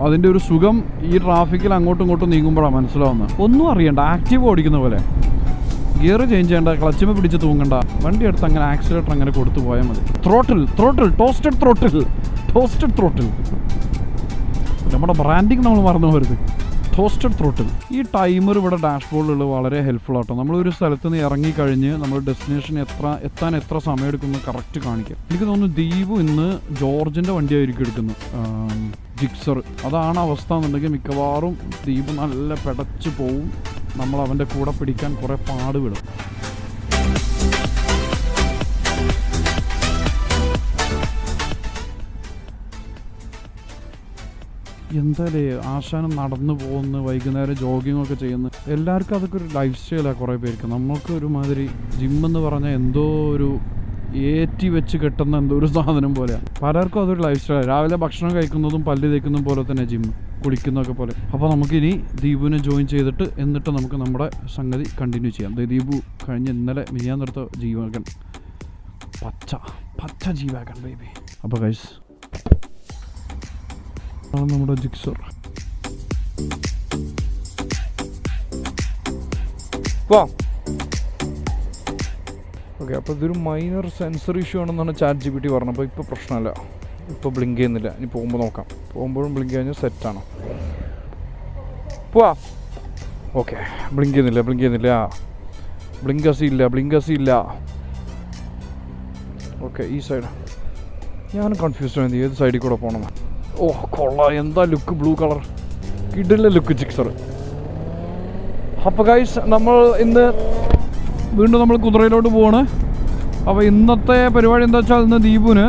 അതിൻ്റെ ഒരു സുഖം ഈ ട്രാഫിക്കിൽ അങ്ങോട്ടും ഇങ്ങോട്ടും നീങ്ങുമ്പോഴാണ് മനസ്സിലാവുന്നത്. ഒന്നും അറിയണ്ട, ആക്റ്റീവ് ഓടിക്കുന്ന പോലെ. ഗിയർ ചേഞ്ച് ചെയ്യേണ്ട, ക്ലച്ചുമേ പിടിച്ച് തൂങ്ങണ്ട, വണ്ടി എടുത്ത് അങ്ങനെ ആക്സിലേറ്റർ അങ്ങനെ കൊടുത്തു പോയാൽ മതി. ടോസ്റ്റഡ് ത്രോട്ടിൽ നമ്മുടെ ബ്രാൻഡിങ് നമ്മൾ മറന്നു പോകരുത്. Toasted throttle. ഈ ടൈമർ ഇവിടെ ഡാഷ്ബോർഡിലുള്ള വളരെ ഹെൽപ്ഫുൾ ആട്ടോ. നമ്മളൊരു സ്ഥലത്ത് നിന്ന് ഇറങ്ങിക്കഴിഞ്ഞ് നമ്മൾ ഡെസ്റ്റിനേഷൻ എത്താൻ എത്ര സമയം എടുക്കുന്നു കറക്റ്റ് കാണിക്കാം. എനിക്ക് തോന്നുന്നു ദീപു ഇന്ന് ജോർജിൻ്റെ വണ്ടിയായിരിക്കും എടുക്കുന്നത്, ജിക്സർ. അതാണ് അവസ്ഥ എന്നുണ്ടെങ്കിൽ മിക്കവാറും ദീപു നല്ല പെടച്ച് പോവും. നമ്മൾ അവൻ്റെ കൂടെ പിടിക്കാൻ കുറേ പാടുവിടും. എന്തായാലേ ആശാനം നടന്നു പോകുന്നു, വൈകുന്നേരം ജോഗിങ് ഒക്കെ ചെയ്യുന്നു. എല്ലാവർക്കും അതൊക്കെ ഒരു ലൈഫ് സ്റ്റൈലാണ്. കുറേ പേർക്ക്. നമ്മൾക്ക് ഒരുമാതിരി ജിമ്മെന്ന് പറഞ്ഞാൽ എന്തോ ഒരു ഏറ്റി വെച്ച് കെട്ടുന്ന എന്തോ ഒരു സാധനം പോലെയാണ്. പലർക്കും അതൊരു ലൈഫ് സ്റ്റൈലാണ്. രാവിലെ ഭക്ഷണം കഴിക്കുന്നതും പല്ല് തേക്കുന്നതും പോലെ തന്നെ ജിമ്മ്, കുളിക്കുന്നതൊക്കെ പോലെ. അപ്പോൾ നമുക്കിനി ദീപുവിനെ ജോയിൻ ചെയ്തിട്ട് എന്നിട്ട് നമുക്ക് നമ്മുടെ സംഗതി കണ്ടിന്യൂ ചെയ്യാം. ദീപു കഴിഞ്ഞ് ഇന്നലെ മിനിയാന്നെടുത്ത ജീവാഗൺ, പച്ച ജീവാഗൺ ബേബി. അപ്പോൾ ഗൈസ്, നമ്മുടെ ജിക്സർ. ഓക്കെ, അപ്പോൾ ഇതൊരു മൈനർ സെൻസർ ഇഷ്യൂ ആണെന്നാണ് ChatGPT പറഞ്ഞത്. അപ്പോൾ ഇപ്പോൾ പ്രശ്നമല്ല, ഇപ്പോൾ ബ്ലിങ്ക് ചെയ്യുന്നില്ല. ഇനി പോകുമ്പോൾ നോക്കാം. പോകുമ്പോഴും ബ്ലിങ്ക് കഴിഞ്ഞാൽ സെറ്റാണോ? പോവാ. ഓക്കെ, ബ്ലിങ്ക് ചെയ്യുന്നില്ല. ബ്ലിങ്കസി ഇല്ല. ഓക്കെ, ഈ സൈഡ്. ഞാൻ കൺഫ്യൂസ്ഡ് ആയിരുന്നു ഏത് സൈഡിൽ കൂടെ പോകണമെന്ന്. ഓ കൊള്ളാം, എന്താ ലുക്ക്, ബ്ലൂ കളർ, കിടില ലുക്ക് ജിക്സർ. അപ്പോൾ ഗൈസ്, നമ്മൾ ഇന്ന് വീണ്ടും നമ്മൾ കുതിരയിലോട്ട് പോവാണ്. അപ്പോൾ ഇന്നത്തെ പരിപാടി എന്താ വെച്ചാൽ, ഇന്ന് ദീപുവിന്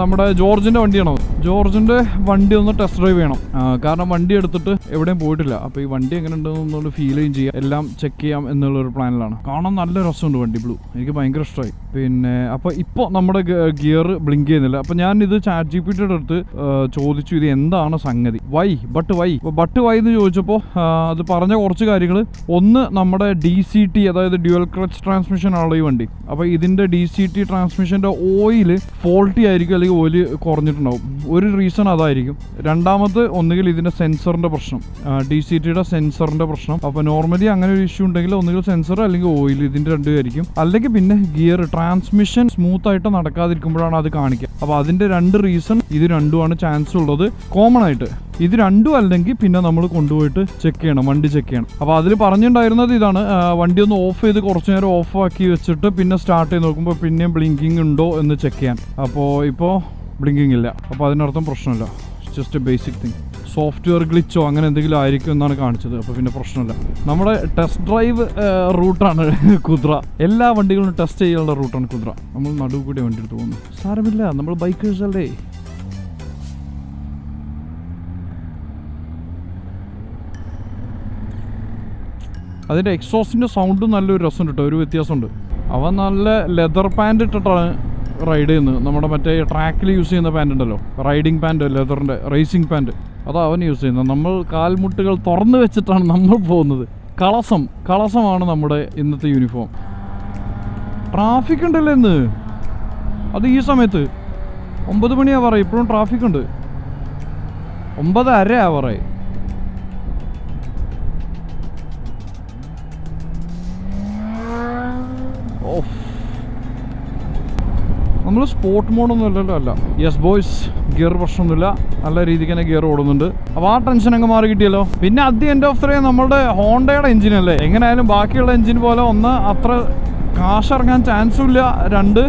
നമ്മുടെ ജോർജിൻ്റെ വണ്ടിയാണോ, ജോർജിൻ്റെ വണ്ടി ഒന്ന് ടെസ്റ്റ് ഡ്രൈവ് ചെയ്യണം. കാരണം വണ്ടി എടുത്തിട്ട് എവിടെയും പോയിട്ടില്ല. അപ്പോൾ ഈ വണ്ടി എങ്ങനെ ഉണ്ടെന്നുള്ളത് ഫീൽ ചെയ്യാം, എല്ലാം ചെക്ക് ചെയ്യാം എന്നുള്ളൊരു പ്ലാനിലാണ്. കാണാൻ നല്ല രസമുണ്ട് വണ്ടി, ബ്ലൂ. എനിക്ക് ഭയങ്കര ഇഷ്ടമായി. പിന്നെ അപ്പോൾ ഇപ്പോൾ നമ്മുടെ ഗിയർ ബ്ലിങ്ക് ചെയ്യുന്നില്ല. അപ്പോൾ ഞാൻ ഇത് ChatGPTയുടെ അടുത്ത് ചോദിച്ചു, ഇത് എന്താണ് സംഗതി, വൈ എന്ന് ചോദിച്ചപ്പോൾ അത് പറഞ്ഞ കുറച്ച് കാര്യങ്ങൾ. ഒന്ന്, നമ്മുടെ DCT, അതായത് ഡ്യുവൽ ക്ലച്ച് ട്രാൻസ്മിഷൻ ആണല്ലോ ഈ വണ്ടി. അപ്പോൾ ഇതിൻ്റെ DCT ട്രാൻസ്മിഷൻ്റെ ഓയിൽ ഫോൾട്ടി ആയിരിക്കും, അല്ലെങ്കിൽ ഓയിൽ കുറഞ്ഞിട്ടുണ്ടാവും. ഒരു റീസൺ അതായിരിക്കും. രണ്ടാമത്, ഒന്നുകിൽ ഇതിൻ്റെ സെൻസറിൻ്റെ പ്രശ്നം, DCTയുടെ സെൻസറിൻ്റെ പ്രശ്നം. അപ്പോൾ നോർമലി അങ്ങനെ ഒരു ഇഷ്യൂ ഉണ്ടെങ്കിൽ ഒന്നുകിൽ സെൻസർ അല്ലെങ്കിൽ ഓയിൽ, ഇതിൻ്റെ രണ്ടുമായിരിക്കും. അല്ലെങ്കിൽ പിന്നെ ഗിയർ ട്രാൻസ്മിഷൻ സ്മൂത്ത് ആയിട്ട് നടക്കാതിരിക്കുമ്പോഴാണ് അത് കാണിക്കുക. അപ്പോൾ അതിൻ്റെ 2 റീസൺ ഇത് രണ്ടുമാണ് ചാൻസ് ഉള്ളത് കോമൺ ആയിട്ട്. ഇത് രണ്ടും അല്ലെങ്കിൽ പിന്നെ നമ്മൾ കൊണ്ടുപോയിട്ട് ചെക്ക് ചെയ്യണം, വണ്ടി ചെക്ക് ചെയ്യണം. അപ്പോൾ അതിൽ പറഞ്ഞിട്ടുണ്ടായിരുന്നത് ഇതാണ്, വണ്ടി ഒന്ന് ഓഫ് ചെയ്ത് കുറച്ച് നേരം ഓഫ് ആക്കി വെച്ചിട്ട് പിന്നെ സ്റ്റാർട്ട് ചെയ്ത് നോക്കുമ്പോൾ പിന്നെയും ബ്ലിങ്കിങ് ഉണ്ടോ എന്ന് ചെക്ക് ചെയ്യാൻ. അപ്പോൾ ഇപ്പോൾ ബ്ലിങ്കിങ് ഇല്ല. അപ്പോൾ അതിനർത്ഥം പ്രശ്നമില്ല, just a basic thing. Software ഗ്ലിച്ചോ അങ്ങനെ എന്തെങ്കിലും ആയിരിക്കും എന്നാണ് കാണിച്ചത്. അപ്പോൾ പിന്നെ പ്രശ്നമില്ല. നമ്മുടെ ടെസ്റ്റ് ഡ്രൈവ് റൂട്ടാണ് കുതിര. എല്ലാ വണ്ടികളും ടെസ്റ്റ് ചെയ്യാനുള്ള റൂട്ടാണ് കുതിര. നമ്മൾ നടുവ് കൂടി വണ്ടി എടുത്ത് പോകുന്നു. സാരമില്ല, നമ്മൾ ബൈക്കേഴ്സ് അല്ലേ. അതിൻ്റെ എക്സോസിൻ്റെ സൗണ്ടും നല്ലൊരു രസമുണ്ട് കേട്ടോ, ഒരു വ്യത്യാസമുണ്ട്. അവൻ നല്ല ലെതർ പാൻറ് ഇട്ടിട്ടാണ് റൈഡ് ചെയ്യുന്നത്. നമ്മുടെ മറ്റേ ട്രാക്കിൽ യൂസ് ചെയ്യുന്ന പാൻറ് ഉണ്ടല്ലോ, റൈഡിങ് പാൻറ്, ലെതറിൻ്റെ റേസിംഗ് പാൻറ്, അതാണ് അവൻ യൂസ് ചെയ്യുന്നത്. നമ്മൾ കാൽമുട്ടുകൾ തുറന്നു വെച്ചിട്ടാണ് നമ്മൾ പോകുന്നത്. കളസമാണ് നമ്മുടെ ഇന്നത്തെ യൂണിഫോം. ട്രാഫിക് ഉണ്ടല്ലോ ഇന്ന്, അത് ഈ സമയത്ത്. 9 മണിയാവാറായി, ഇപ്പോഴും ട്രാഫിക് ഉണ്ട്. 9:30 ആവാറായി. ഓഫ്, നമ്മൾ സ്പോർട്ട് മോഡൊന്നും അല്ലല്ലോ. അല്ല, യെസ് ബോയ്സ്, ഗിയർ പ്രശ്നമൊന്നുമില്ല, നല്ല രീതിക്ക് തന്നെ ഗിയർ ഓടുന്നുണ്ട്. അപ്പോൾ ആ ടെൻഷൻ അങ്ങ് മാറി കിട്ടിയല്ലോ. പിന്നെ at the end of the day നമ്മുടെ ഹോണ്ടയുടെ എഞ്ചിനല്ലേ, എങ്ങനെയായാലും ബാക്കിയുള്ള എഞ്ചിൻ പോലെ ഒന്ന് അത്ര കാശിറങ്ങാൻ ചാൻസും ഇല്ല, 2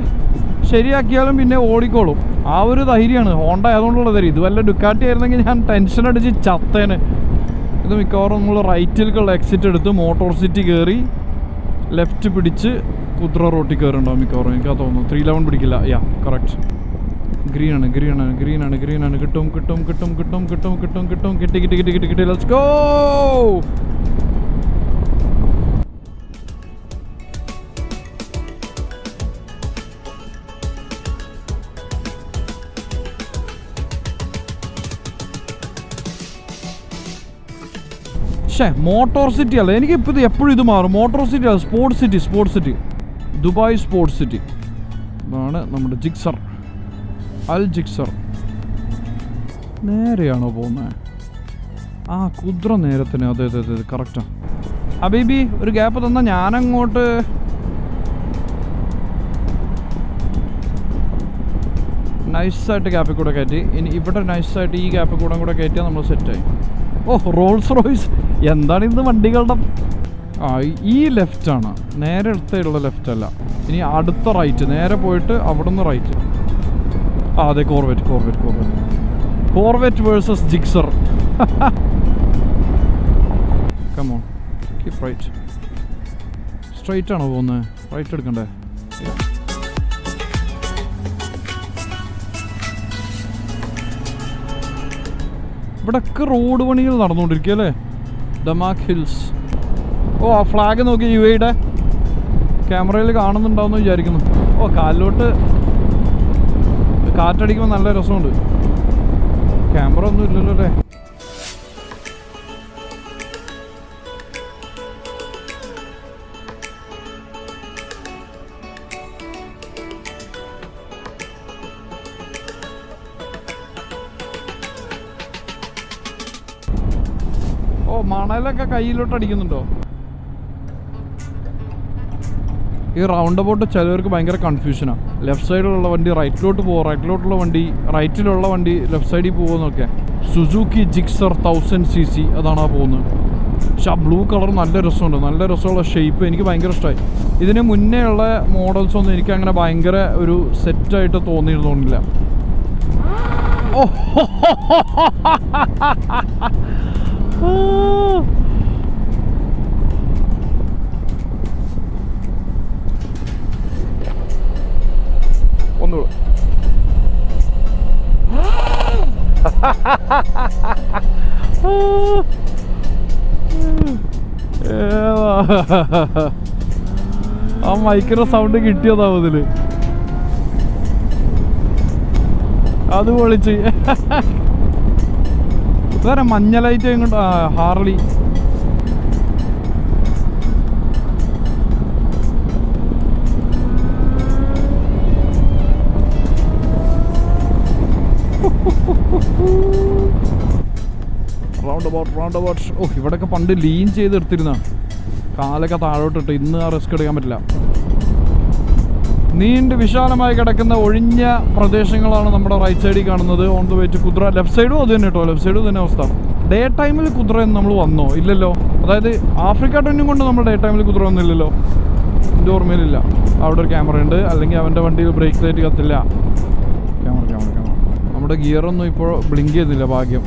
ശരിയാക്കിയാലും പിന്നെ ഓടിക്കോളും. ആ ഒരു ധൈര്യമാണ് ഹോണ്ട ആയതുകൊണ്ടുള്ള ധൈര്യം. ഇത് വല്ല ഡുക്കാറ്റി ആയിരുന്നെങ്കിൽ ഞാൻ ടെൻഷൻ അടിച്ച് ചത്തേന്. ഇത് മിക്കവാറും നമ്മൾ റൈറ്റിലേക്കുള്ള എക്സിറ്റ് എടുത്ത് മോട്ടോർ സിറ്റി കയറി ലെഫ്റ്റ് പിടിച്ച് കുദ്ര റോട്ടിൽ കയറുണ്ടാവും മിക്കവാറും, എനിക്കാ തോന്നുന്നു. 311 പിടിക്കില്ല. യാ, കറക്റ്റ്. ഗ്രീനാണ്. കിട്ടും. കിട്ടി. Let's go. മോട്ടോർ സിറ്റി അല്ല, എനിക്കിപ്പോൾ ഇത് എപ്പോഴും ഇത് മാറും. മോട്ടോർ സിറ്റി അല്ല, sports city, Dubai sports city. ഇതാണ് നമ്മുടെ ജിക്സർ, അൽ ജിക്സർ. നേരെയാണോ പോകുന്നത്? ആ, കുദ്ര നേരത്തിന്. അതെ, കറക്റ്റാണ്. ഹബീബി ഒരു ഗ്യാപ്പ് തന്നാൽ ഞാനങ്ങോട്ട് നൈസായിട്ട് ഗ്യാപ്പിൽ കൂടെ കയറ്റി. ഇനി ഇവിടെ നൈസായിട്ട് ഈ ഗ്യാപ്പിൽ കൂടെ കയറ്റിയാൽ നമ്മൾ സെറ്റായി. ഓ, റോൾസ് റോയ്സ്. എന്താണ് ഇന്ന് വണ്ടികളുടെ. ആ, ഈ ലെഫ്റ്റാണ്, നേരെ അടുത്തുള്ള ലെഫ്റ്റ് അല്ല. ഇനി അടുത്ത റൈറ്റ്, നേരെ പോയിട്ട് അവിടെ നിന്ന് റൈറ്റ്. ആ അതെ, Corvette versus Gixxer. Come on, keep right. Straight ആണോ പോകുന്നത്? റൈറ്റ് എടുക്കണ്ടേ? ഇവിടൊക്കെ റോഡ് പണികൾ നടന്നുകൊണ്ടിരിക്കുക അല്ലേ? Damac hills. ഓ, ആ ഫ്ലാഗ് നോക്കി, UAE ക്യാമറയിൽ കാണുന്നുണ്ടാവുമെന്ന് വിചാരിക്കുന്നു. ഓ, കാലിലോട്ട് കാറ്റടിക്കുമ്പോൾ നല്ല രസമുണ്ട്. ക്യാമറ ഒന്നും ഇല്ലല്ലോ അല്ലേ? ഓ, മണലൊക്കെ കയ്യിലോട്ട് അടിക്കുന്നുണ്ടോ? ഈ റൗണ്ട് അബൌട്ട് ചിലവർക്ക് ഭയങ്കര കൺഫ്യൂഷനാണ്. ലെഫ്റ്റ് സൈഡിലുള്ള വണ്ടി റൈറ്റിലോട്ട് പോകുമോ, റൈറ്റിലോട്ടുള്ള വണ്ടി റൈറ്റിലുള്ള വണ്ടി ലെഫ്റ്റ് സൈഡിൽ പോകുമെന്നൊക്കെ. സുസുക്കി ജിക്സർ 1000cc അതാണ് ആ പോകുന്നത്. പക്ഷെ ആ ബ്ലൂ കളർ നല്ല രസമുണ്ട്, നല്ല രസമുള്ള ഷേപ്പ്. എനിക്ക് ഭയങ്കര ഇഷ്ടമായി. ഇതിന് മുന്നേ ഉള്ള മോഡൽസ് ഒന്നും എനിക്ക് അങ്ങനെ ഭയങ്കര ഒരു സെറ്റായിട്ട് തോന്നിയിരുന്നില്ല. ഓ, ഒന്നുകൂടെ. ആ മൈക്കിന്റെ സൗണ്ട് കിട്ടിയതാവും ഇതില്. അത് പൊളിച്ച്. വേറെ മഞ്ഞ ലൈറ്റ് കൊണ്ട് ഹാർലി. Round about. ഓ, ഇവിടെയൊക്കെ പണ്ട് ലീൻ ചെയ്ത് എടുത്തിരുന്നതാണ്. കാലൊക്കെ താഴോട്ടിട്ട്. ഇന്ന് ആ റിസ്ക് എടുക്കാൻ പറ്റില്ല. നീണ്ട് വിശാലമായി കിടക്കുന്ന ഒഴിഞ്ഞ പ്രദേശങ്ങളാണ് നമ്മുടെ റൈറ്റ് സൈഡിൽ കാണുന്നത്. On the way to Kudra. Left സൈഡും അത് തന്നെ കേട്ടോ, ലെഫ്റ്റ് സൈഡും തന്നെ അവസ്ഥ. ഡേ ടൈമിൽ കുദ്രയിൽ നമ്മൾ വന്നോ? ഇല്ലല്ലോ. അതായത് ആഫ്രിക്ക ട്വന്റും കൊണ്ട് നമ്മൾ ഡേ ടൈമിൽ കുദ്ര വന്നില്ലല്ലോ. എൻ്റെ ഓർമ്മയിലില്ല. അവിടെ ഒരു ക്യാമറ ഉണ്ട്, അല്ലെങ്കിൽ അവൻ്റെ വണ്ടിയിൽ ബ്രേക്ക് ലൈറ്റ് കത്തില്ല. ക്യാമറ. നമ്മുടെ ഗിയറൊന്നും ഇപ്പോൾ ബ്ലിങ്ക് ചെയ്യുന്നില്ല, ഭാഗ്യം.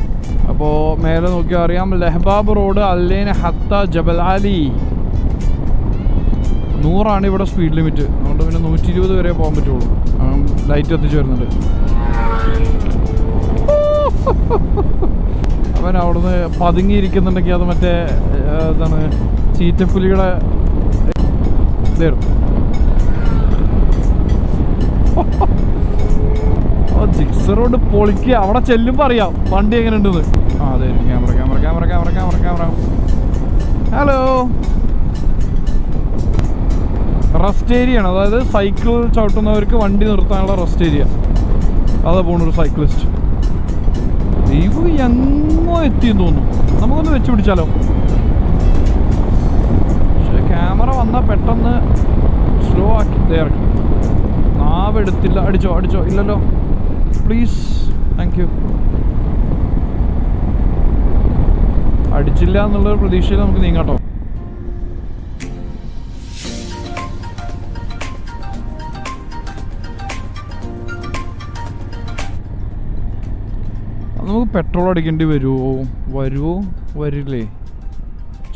അപ്പോൾ മേലെ നോക്കിയാൽ അറിയാം, ലഹ്ബാബ് റോഡ്, അല്ലേന ഹത്ത, ജബൽ ആലി. 100 ഇവിടെ സ്പീഡ് ലിമിറ്റ്. അതുകൊണ്ട് പിന്നെ 120 വരെ പോകാൻ പറ്റുള്ളൂ. ലൈറ്റ് എത്തിച്ച് വരുന്നുണ്ട്. അവൻ അവിടുന്ന് പതുങ്ങിയിരിക്കുന്നുണ്ടെങ്കിൽ അത് മറ്റേ എന്താണ്, ചീറ്റപ്പുലിയുടെ ഇതായിരുന്നു. ജിക്സർ റോഡ് പൊളിക്കുക. അവിടെ ചെല്ലുമ്പോൾ അറിയാം വണ്ടി എങ്ങനെ ഉണ്ടെന്ന്. ആ അതെ, ക്യാമറ. ഹലോ. റെസ്റ്റ് ഏരിയ ആണ്, അതായത് സൈക്കിൾ ചവിട്ടുന്നവർക്ക് വണ്ടി നിർത്താനുള്ള റെസ്റ്റ് ഏരിയ. അതാ പോണൊരു സൈക്ലിസ്റ്റ്. ദൈവം എങ്ങോ എത്തിയെന്ന് തോന്നുന്നു. നമുക്കൊന്ന് വെച്ച് പിടിച്ചാലോ? പക്ഷേ ക്യാമറ വന്നാൽ പെട്ടെന്ന് സ്ലോ ആക്കി ഇറക്കി. നാവെടുത്തില്ല. അടിച്ചോ ഇല്ലല്ലോ, പ്ലീസ്, താങ്ക് യു. അടിച്ചില്ല എന്നുള്ളൊരു പ്രതീക്ഷയിൽ നമുക്ക് നീങ്ങാട്ടോ. നമുക്ക് പെട്രോൾ അടിക്കേണ്ടി വരില്ലേ?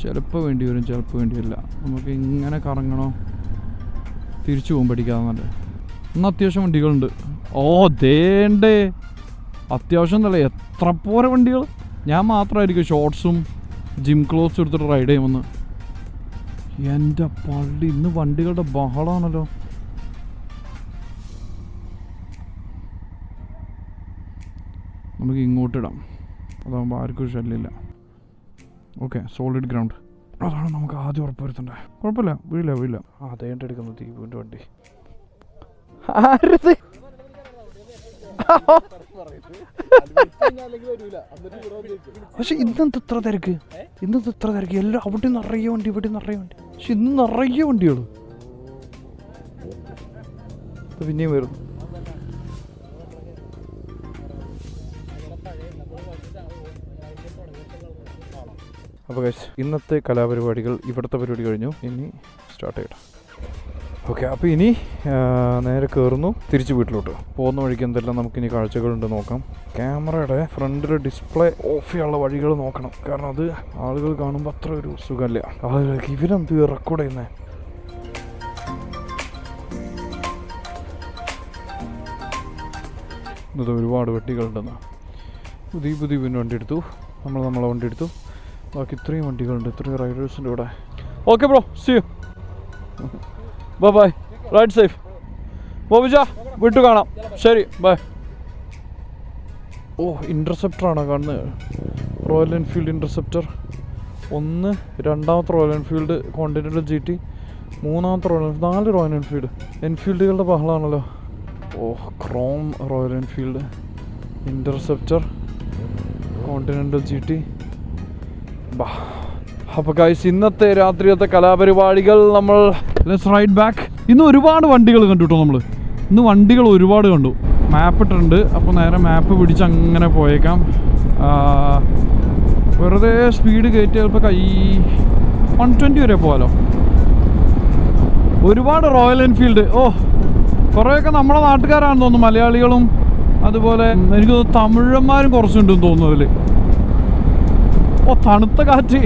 ചിലപ്പോൾ വേണ്ടി വരും, ചിലപ്പോൾ വേണ്ടി വരില്ല. നമുക്ക് ഇങ്ങനെ കറങ്ങണോ തിരിച്ചു പോകുമ്പോൾ അടിക്കാതെ നല്ലത്. ഇന്ന് അത്യാവശ്യം വണ്ടികളുണ്ട്. ഓ ദേണ്ടേ, അത്യാവശ്യം എന്നല്ലേ, എത്ര പോരെ വണ്ടികൾ. ഞാൻ മാത്രമായിരിക്കും ഷോർട്സും ജിം ക്ലോത്ത്സും എടുത്തിട്ട് റൈഡ് ചെയ്യുമെന്ന്. എൻ്റെ പള്ളി, ഇന്ന് വണ്ടികളുടെ ബഹളമാണല്ലോ. നമുക്ക് ഇങ്ങോട്ടിടാം, അതാകുമ്പോൾ ആർക്കും ശല്യമില്ല. Okay, solid ground. അതാണ് നമുക്ക് ആദ്യം ഉറപ്പ് വരുത്തണ്ടേ. കുഴപ്പമില്ല, വീഴില്ല. അതേണ്ട എടുക്കുന്ന ദീപുവിൻ്റെ വണ്ടി. ആരത്? പക്ഷെ ഇന്നത്തെ ഇത്ര തിരക്ക്, എല്ലാം അവിടെ നിറയെ വണ്ടി, ഇവിടെ നിറയെ വണ്ടി. പക്ഷെ ഇന്ന് നിറയെ വണ്ടികൾ പിന്നെയും വരും. അപ്പോൾ ഗൈസ്, ഇന്നത്തെ കലാപരിപാടികൾ, ഇവിടുത്തെ പരിപാടി കഴിഞ്ഞു. ഇനി സ്റ്റാർട്ട് ചെയ്യണം. ഓക്കെ, അപ്പോൾ ഇനി നേരെ കയറുന്നു തിരിച്ച് വീട്ടിലോട്ട്. പോകുന്ന വഴിക്ക് എന്തെല്ലാം നമുക്കിനി കാഴ്ചകളുണ്ട് നോക്കാം. ക്യാമറയുടെ ഫ്രണ്ടിൽ ഡിസ്പ്ലേ ഓഫ് ചെയ്യാനുള്ള വഴികൾ നോക്കണം. കാരണം അത് ആളുകൾ കാണുമ്പോൾ അത്ര ഒരു സുഖമല്ല. ആളുകൾക്ക് ഇവരെന്ത് റെക്കോർഡ് ചെയ്യുന്നത്. ഇത് ഒരുപാട് വണ്ടികളുണ്ടെന്ന്. പുതിയ വണ്ടി എടുത്തു, നമ്മളെ വണ്ടി എടുത്തു. ബാക്കി ഇത്രയും വണ്ടികളുണ്ട്, ഇത്രയും റൈഡേഴ്സിൻ്റെ ഇവിടെ. Okay bro, see you, bye, ride safe. ബോബിജ, വിട്ടു കാണാം, ശരി, ബൈ. ഓ, ഇൻ്റർസെപ്റ്ററാണോ കാണുന്നത്? റോയൽ എൻഫീൽഡ് ഇൻ്റർസെപ്റ്റർ 1, രണ്ടാമത്തെ റോയൽ എൻഫീൽഡ് കോണ്ടിനെൻ്റൽ GT, മൂന്നാമത്തെ റോയൽ എൻഫീൽഡ്, 4 റോയൽ എൻഫീൽഡുകളുടെ ബഹളമാണല്ലോ. ഓ, chrome Royal Enfield Interceptor Continental GT. അപ്പോൾ ഗൈസ്, ഇന്നത്തെ രാത്രിയത്തെ കലാപരിപാടികൾ നമ്മൾ ലെറ്റ്സ് റൈഡ് ബാക്ക്. ഇന്ന് ഒരുപാട് വണ്ടികൾ കണ്ടു കേട്ടോ. ഇന്ന് വണ്ടികൾ ഒരുപാട് കണ്ടു. മാപ്പ് ഇട്ടിട്ടുണ്ട്, അപ്പോൾ നേരെ മാപ്പ് പിടിച്ച് അങ്ങനെ പോയേക്കാം. വെറുതെ സ്പീഡ് കയറ്റി ചിലപ്പോൾ 120 വരെ പോകാമല്ലോ. ഒരുപാട് റോയൽ എൻഫീൽഡ്. ഓ, കുറേയൊക്കെ നമ്മുടെ നാട്ടുകാരാണെന്ന് തോന്നുന്നു, മലയാളികളും അതുപോലെ എനിക്ക് തമിഴന്മാരും കുറച്ചുണ്ടെന്ന് തോന്നുന്നു അതിൽ. ഓ, തണുത്ത കാറ്റ്.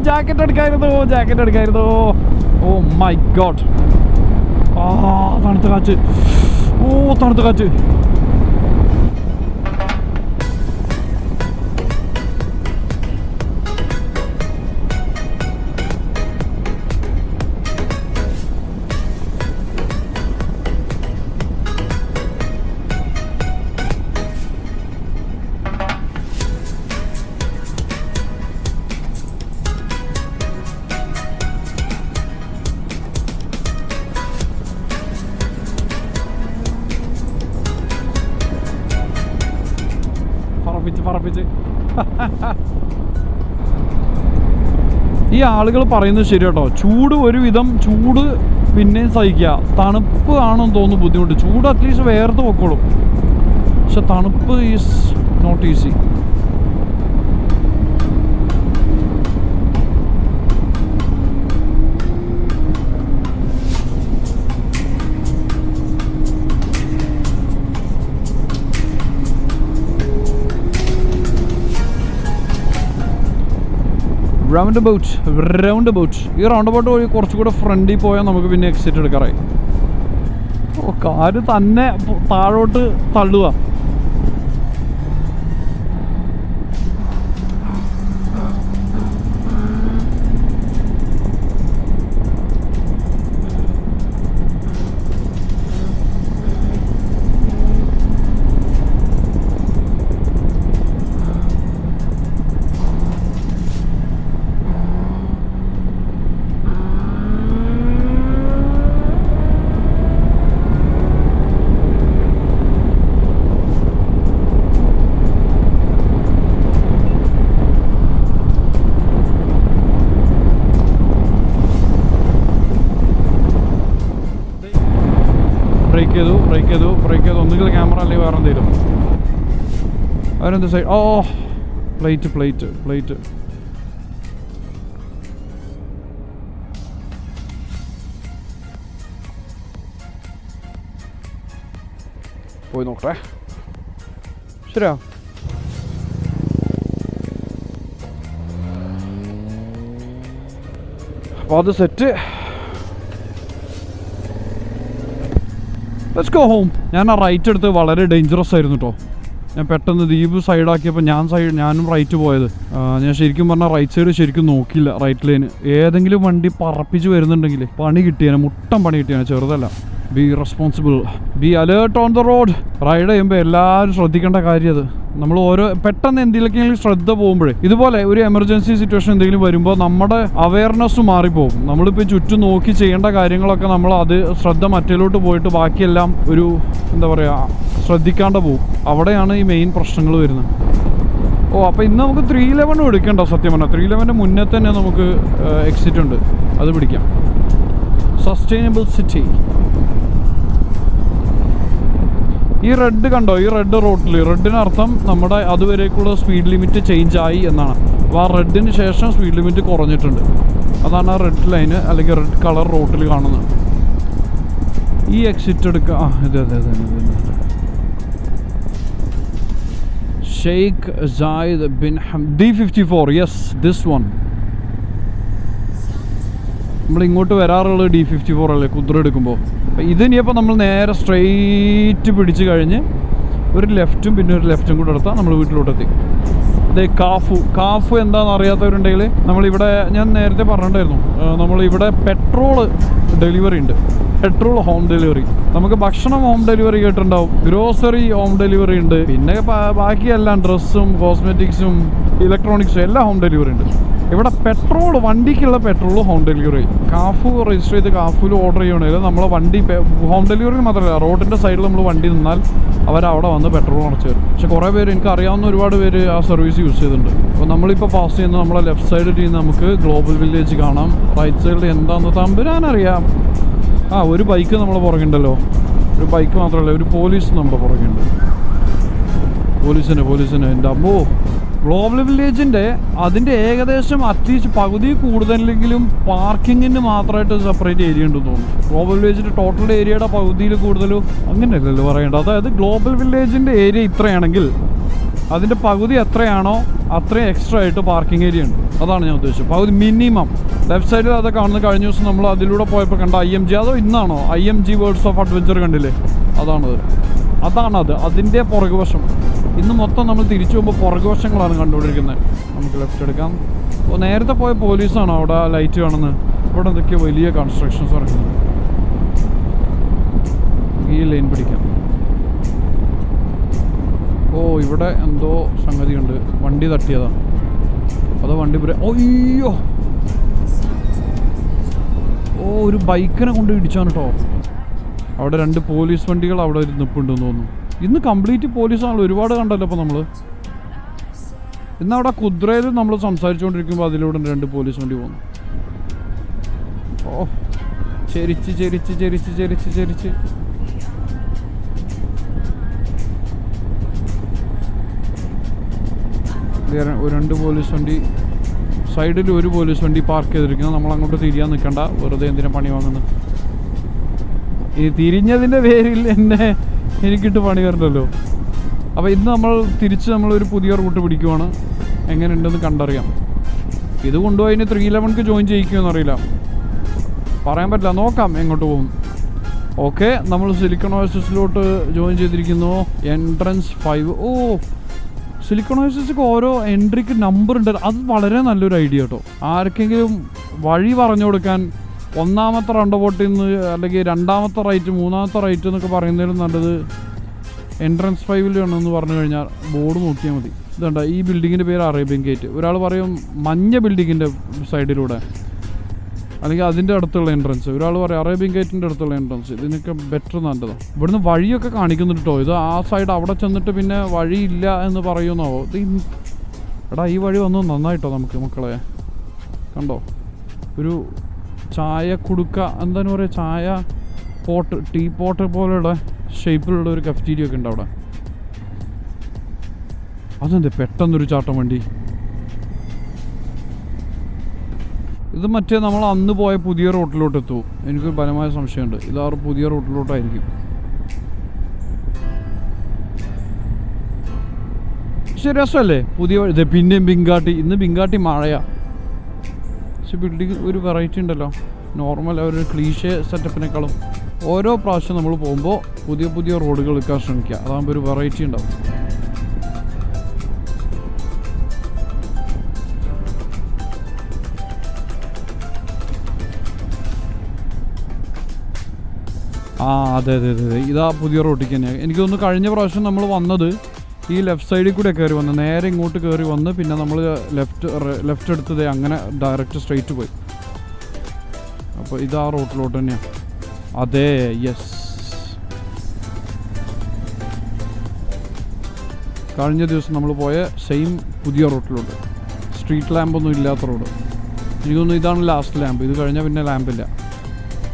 ജാക്കറ്റ് എടുക്കായിരുന്നു. ഓ മൈ ഗോഡ്, തണുത്ത കാറ്റ്. പറപ്പിച്ച് ഈ ആളുകൾ പറയുന്നത് ശരി കേട്ടോ. ചൂട് ഒരുവിധം, ചൂട് പിന്നെയും സഹിക്കുക. തണുപ്പ് ആണെന്ന് തോന്നുന്നു ബുദ്ധിമുട്ട്. ചൂട് അറ്റ്ലീസ്റ്റ് വേർത്ത് പൊക്കോളും, പക്ഷെ തണുപ്പ് is not easy. Round about. ഈ റൗണ്ട് അബൌട്ട് വഴി കുറച്ചുകൂടെ ഫ്രണ്ടിൽ പോയാൽ നമുക്ക് പിന്നെ എക്സിറ്റ് എടുക്കാറായി. ഓ, കാര് തന്നെ താഴോട്ട് തള്ളുക. ബ്രേക്ക് ചെയ്തു. ഒന്നുകിൽ ക്യാമറ അല്ലെങ്കിൽ വേറെ എന്തെങ്കിലും. അവരെന്ത് സൈഡ്? ഓ പ്ലേറ്റ് പോയി നോക്കട്ടെ. ശരിയാ. അപ്പോൾ അത് സെറ്റ്. Let's go home. ഞാൻ ആ റൈറ്റ് എടുത്ത് വളരെ ഡേഞ്ചറസ് ആയിരുന്നു കേട്ടോ. ഞാൻ പെട്ടെന്ന് ദ്വീപ് സൈഡാക്കിയപ്പോൾ ഞാനും റൈറ്റ് പോയത്. ഞാൻ ശരിക്കും പറഞ്ഞാൽ റൈറ്റ് സൈഡ് ശരിക്കും നോക്കിയില്ല. റൈറ്റ് ലൈന് ഏതെങ്കിലും വണ്ടി പറപ്പിച്ച് വരുന്നുണ്ടെങ്കിൽ പണി കിട്ടിയാൽ മുട്ടം പണി കിട്ടിയാണ്. ചെറുതല്ല. Be responsible, B alert on the road. Ride ചെയ്യുമ്പോൾ എല്ലാവരും ശ്രദ്ധിക്കേണ്ട കാര്യം അത്. നമ്മൾ പെട്ടെന്ന് എന്തെങ്കിലും ശ്രദ്ധ പോകുമ്പോഴേ, ഇതുപോലെ ഒരു എമർജൻസി സിറ്റുവേഷൻ എന്തെങ്കിലും വരുമ്പോൾ നമ്മുടെ അവയർനെസ് മാറിപ്പോകും. നമ്മളിപ്പോൾ ചുറ്റും നോക്കി ചെയ്യേണ്ട കാര്യങ്ങളൊക്കെ നമ്മൾ അത് ശ്രദ്ധ മറ്റേലോട്ട് പോയിട്ട് ബാക്കിയെല്ലാം ഒരു എന്താ പറയുക ശ്രദ്ധിക്കാണ്ട് പോകും. അവിടെയാണ് ഈ മെയിൻ പ്രശ്നങ്ങൾ വരുന്നത്. അപ്പോൾ ഇന്ന് നമുക്ക് 311 എടുക്കണ്ട. സത്യം പറഞ്ഞാൽ 311 മുന്നേ തന്നെ നമുക്ക് എക്സിറ്റ് ഉണ്ട്, അത് പിടിക്കാം. Sustainable city. ഈ റെഡ് കണ്ടോ? ഈ റെഡ് റോട്ടിൽ, റെഡിനർത്ഥം നമ്മുടെ അതുവരേക്കുള്ള സ്പീഡ് ലിമിറ്റ് ചേഞ്ച് ആയി എന്നാണ്. അപ്പോൾ ആ റെഡിന് ശേഷം സ്പീഡ് ലിമിറ്റ് കുറഞ്ഞിട്ടുണ്ട്. അതാണ് ആ റെഡ് ലൈന് അല്ലെങ്കിൽ റെഡ് കളർ റോട്ടിൽ കാണുന്നത്. ഈ എക്സിറ്റ് എടുക്കുക. അതെ Sheikh Zayed bin D54. Yes, this one. നമ്മളിങ്ങോട്ട് വരാറുള്ളത് D54 അല്ലേ കുതിര എടുക്കുമ്പോൾ. അപ്പോൾ ഇതിനിപ്പോൾ നമ്മൾ നേരെ സ്ട്രെയിറ്റ് പിടിച്ച് കഴിഞ്ഞ് ഒരു ലെഫ്റ്റും പിന്നെ ഒരു ലെഫ്റ്റും കൂടെ എടുത്താൽ നമ്മൾ വീട്ടിലോട്ടെത്തി. അതെ, കാഫു എന്താണെന്ന് അറിയാത്തവരുണ്ടെങ്കിൽ നമ്മളിവിടെ ഞാൻ നേരത്തെ പറഞ്ഞിട്ടുണ്ടായിരുന്നു, നമ്മളിവിടെ പെട്രോൾ ഡെലിവറി ഉണ്ട്. Petrol home delivery. നമുക്ക് ഭക്ഷണം ഹോം ഡെലിവറി കേട്ടിട്ടുണ്ടാവും, ഗ്രോസറി ഹോം ഡെലിവറി ഉണ്ട്, പിന്നെ ബാക്കിയെല്ലാം ഡ്രസ്സും കോസ്മെറ്റിക്സും ഇലക്ട്രോണിക്സും എല്ലാം ഹോം ഡെലിവറി ഉണ്ട്. ഇവിടെ പെട്രോൾ, വണ്ടിക്കുള്ള petrol home delivery. Cafu register ചെയ്ത് കാഫുവിൽ ഓർഡർ ചെയ്യണമെങ്കിൽ നമ്മളെ വണ്ടി ഹോം ഡെലിവറി മാത്രമല്ല, റോഡിൻ്റെ സൈഡിൽ നമ്മൾ വണ്ടി നിന്നാൽ അവരവിടെ വന്ന് പെട്രോൾ അടച്ചു തരും. പക്ഷെ കുറേ പേര്, എനിക്ക് അറിയാവുന്ന ഒരുപാട് പേര് ആ സർവീസ് യൂസ് ചെയ്തിട്ടുണ്ട്. അപ്പോൾ നമ്മളിപ്പോൾ പാസ് ചെയ്യുന്ന നമ്മളെ ലെഫ്റ്റ് സൈഡിൽ നിന്ന് നമുക്ക് ഗ്ലോബൽ വില്ലേജ് കാണാം. റൈറ്റ് സൈഡിൽ എന്താണെന്ന് തമ്പുരാനറിയാം. ഒരു ബൈക്ക് നമ്മളെ പുറകുണ്ടല്ലോ. ഒരു ബൈക്ക് മാത്രമല്ല, ഒരു പോലീസ് നമ്മുടെ പുറകുണ്ട്. പോലീസിന് എൻ്റെ അമ്മോ. ഗ്ലോബൽ വില്ലേജിൻ്റെ അതിൻ്റെ ഏകദേശം അറ്റ്ലീസ്റ്റ് പകുതി കൂടുതലെങ്കിലും പാർക്കിങ്ങിന് മാത്രമായിട്ട് സെപ്പറേറ്റ് ഏരിയ ഉണ്ടെന്ന് തോന്നുന്നു. ഗ്ലോബൽ വില്ലേജിൻ്റെ ടോട്ടൽ ഏരിയയുടെ പകുതിയിൽ കൂടുതലും അങ്ങനെയല്ലല്ലോ പറയേണ്ടത്. അതായത് ഗ്ലോബൽ വില്ലേജിൻ്റെ ഏരിയ ഇത്രയാണെങ്കിൽ അതിൻ്റെ പകുതി എത്രയാണോ അത്രയും എക്സ്ട്രാ ആയിട്ട് പാർക്കിംഗ് ഏരിയ ഉണ്ട്. അതാണ് ഞാൻ ഉദ്ദേശിച്ചത്. പകുതി മിനിമം. ലെഫ്റ്റ് സൈഡിൽ അത് കാണുന്നത് കഴിഞ്ഞ ദിവസം നമ്മൾ അതിലൂടെ പോയപ്പോൾ കണ്ട IMG, അതോ ഇന്നാണോ IMG വേർഡ്സ് ഓഫ് അഡ്വഞ്ചർ കണ്ടില്ലേ? അതാണത് അതിൻ്റെ പുറകുവശം. ഇന്ന് മൊത്തം നമ്മൾ തിരിച്ചു പോകുമ്പോൾ പുറകുവശങ്ങളാണ് കണ്ടുകൊണ്ടിരിക്കുന്നത്. നമുക്ക് ലെഫ്റ്റ് എടുക്കാം. അപ്പോൾ നേരത്തെ പോയ പോലീസാണ് അവിടെ ലൈറ്റ് കാണുന്നത്. ഇവിടെ എന്തൊക്കെയോ വലിയ കൺസ്ട്രക്ഷൻസ് നടക്കുന്നത്. ഈ ലൈൻ പിടിക്കാം. ഇവിടെ എന്തോ സംഗതിയുണ്ട്. വണ്ടി തട്ടിയതാണ്. അതോ വണ്ടി അയ്യോ, ഒരു ബൈക്കിനെ കൊണ്ട് ഇടിച്ചാണ് കേട്ടോ. അവിടെ 2 പോലീസ് വണ്ടികൾ അവിടെ നിൽപ്പുണ്ടെന്ന് തോന്നുന്നു. ഇന്ന് കംപ്ലീറ്റ് പോലീസാണല്ലോ. ഒരുപാട് കണ്ടല്ലോ അപ്പോൾ നമ്മൾ. ഇന്ന് അവിടെ കുതിരയിൽ നമ്മൾ സംസാരിച്ചുകൊണ്ടിരിക്കുമ്പോൾ അതിലൂടെ 2 പോലീസ് വണ്ടി പോകുന്നു. ചെരിച്ച് 2 പോലീസ് വണ്ടി സൈഡിൽ, 1 പോലീസ് വണ്ടി പാർക്ക് ചെയ്തിരിക്കുന്നത്. നമ്മൾ അങ്ങോട്ട് തിരിയാൻ നിൽക്കണ്ട, വെറുതെ എന്തിനാ പണി വാങ്ങുന്നത്. ഈ തിരിഞ്ഞതിൻ്റെ പേരിൽ എനിക്കിട്ട് പണി വരണ്ടല്ലോ. അപ്പോൾ ഇന്ന് നമ്മളൊരു പുതിയ റൂട്ട് പിടിക്കുവാണ്. എങ്ങനെയുണ്ടെന്ന് കണ്ടറിയാം. ഇത് കൊണ്ടുപോയി 311ക്ക് ജോയിൻ ചെയ്യിക്കുമെന്നറിയില്ല, പറയാൻ പറ്റില്ല. നോക്കാം എങ്ങോട്ട് പോകും. ഓക്കെ, നമ്മൾ സിലിക്കൺ ഓയസിസിലോട്ട് ജോയിൻ ചെയ്തിരിക്കുന്നു. എൻട്രൻസ് 5. സിലിക്കൺ ഓയസിസിക്ക് ഓരോ എൻട്രിക്ക് നമ്പർ ഉണ്ട്. അത് വളരെ നല്ലൊരു ഐഡിയ കേട്ടോ. ആർക്കെങ്കിലും വഴി പറഞ്ഞു കൊടുക്കാൻ, 1ാമത്തെ റൗണ്ട് ബോട്ടിൽ നിന്ന് അല്ലെങ്കിൽ 2ാമത്തെ റൈറ്റ് 3ാമത്തെ റൈറ്റ് എന്നൊക്കെ പറയുന്നതിലും നല്ലത് എൻട്രൻസ് 5-ലാണെന്ന് പറഞ്ഞു കഴിഞ്ഞാൽ ബോർഡ് നോക്കിയാൽ മതി. ഇതുണ്ട, ഈ ബിൽഡിങ്ങിൻ്റെ പേര് അറേബ്യൻ ഗേറ്റ്. ഒരാൾ പറയും മഞ്ഞ ബിൽഡിങ്ങിൻ്റെ സൈഡിലൂടെ, അല്ലെങ്കിൽ അതിൻ്റെ അടുത്തുള്ള എൻട്രൻസ്. ഒരാൾ പറയും അറേബ്യൻ ഗേറ്റിൻ്റെ അടുത്തുള്ള എൻട്രൻസ്. ഇതിനൊക്കെ ബെറ്റർ നല്ലതാണ്. ഇവിടുന്ന് വഴിയൊക്കെ കാണിക്കുന്നുണ്ട് കേട്ടോ. ഇത് ആ സൈഡ് അവിടെ ചെന്നിട്ട് പിന്നെ വഴിയില്ല എന്ന് പറയുന്നാവോ. എടാ, ഈ വഴി വന്നു നന്നായിട്ടോ നമുക്ക് മക്കളെ. കണ്ടോ, ഒരു ചായ കുടുക്ക, എന്താണ് പറയുക, ചായ പോട്ട്, ടീ പോട്ട് പോലെയുള്ള ഷേപ്പിലുള്ള ഒരു കഫറ്റീരിയ ഒക്കെ ഉണ്ട് അവിടെ. അതെന്താ പെട്ടെന്നൊരു ചാട്ടം വണ്ടി? ഇത് മറ്റേ നമ്മൾ അന്ന് പോയ പുതിയ റൂട്ടിലോട്ട് എത്തുമോ? എനിക്കൊരു ബലമായ സംശയമുണ്ട്. ഇത് പുതിയ റൂട്ടിലോട്ടായിരിക്കും. പക്ഷെ രസമല്ലേ പുതിയ ഇത്? പിന്നെയും ബിങ്കാട്ടി. ഇന്ന് ബിങ്കാട്ടി മഴയാ. പക്ഷെ ബിൽഡിങ് ഒരു വെറൈറ്റി ഉണ്ടല്ലോ. നോർമൽ ഒരു ക്ലീഷേ സെറ്റപ്പിനേക്കാളും ഓരോ പ്രാവശ്യം നമ്മൾ പോകുമ്പോൾ പുതിയ പുതിയ റോഡുകൾ എടുക്കാൻ ശ്രമിക്കുക. അതാകുമ്പോൾ ഒരു വെറൈറ്റി ഉണ്ടാവും. അതെ അതെ അതെ, ഇതാ പുതിയ റോട്ടിക്ക് തന്നെയാണ്. എനിക്ക് തോന്നുന്നു കഴിഞ്ഞ പ്രാവശ്യം നമ്മൾ വന്നത് ഈ ലെഫ്റ്റ് സൈഡിൽ കൂടെ കയറി വന്ന് നേരെ ഇങ്ങോട്ട് കയറി വന്ന് പിന്നെ നമ്മൾ ലെഫ്റ്റ് എടുത്തത് അങ്ങനെ ഡയറക്റ്റ് സ്ട്രെയിറ്റ് പോയി. അപ്പോൾ ഇതാ റോട്ടിലോട്ട് തന്നെയാണ്. അതെ, യെസ്. കഴിഞ്ഞ ദിവസം നമ്മൾ പോയ സെയിം പുതിയ റോട്ടിലോട്ട്. സ്ട്രീറ്റ് ലാമ്പൊന്നും ഇല്ലാത്ത റോഡ്. എനിക്ക് തോന്നുന്നു ഇതാണ് ലാസ്റ്റ് ലാമ്പ്. ഇത് കഴിഞ്ഞാൽ പിന്നെ ലാമ്പില്ല.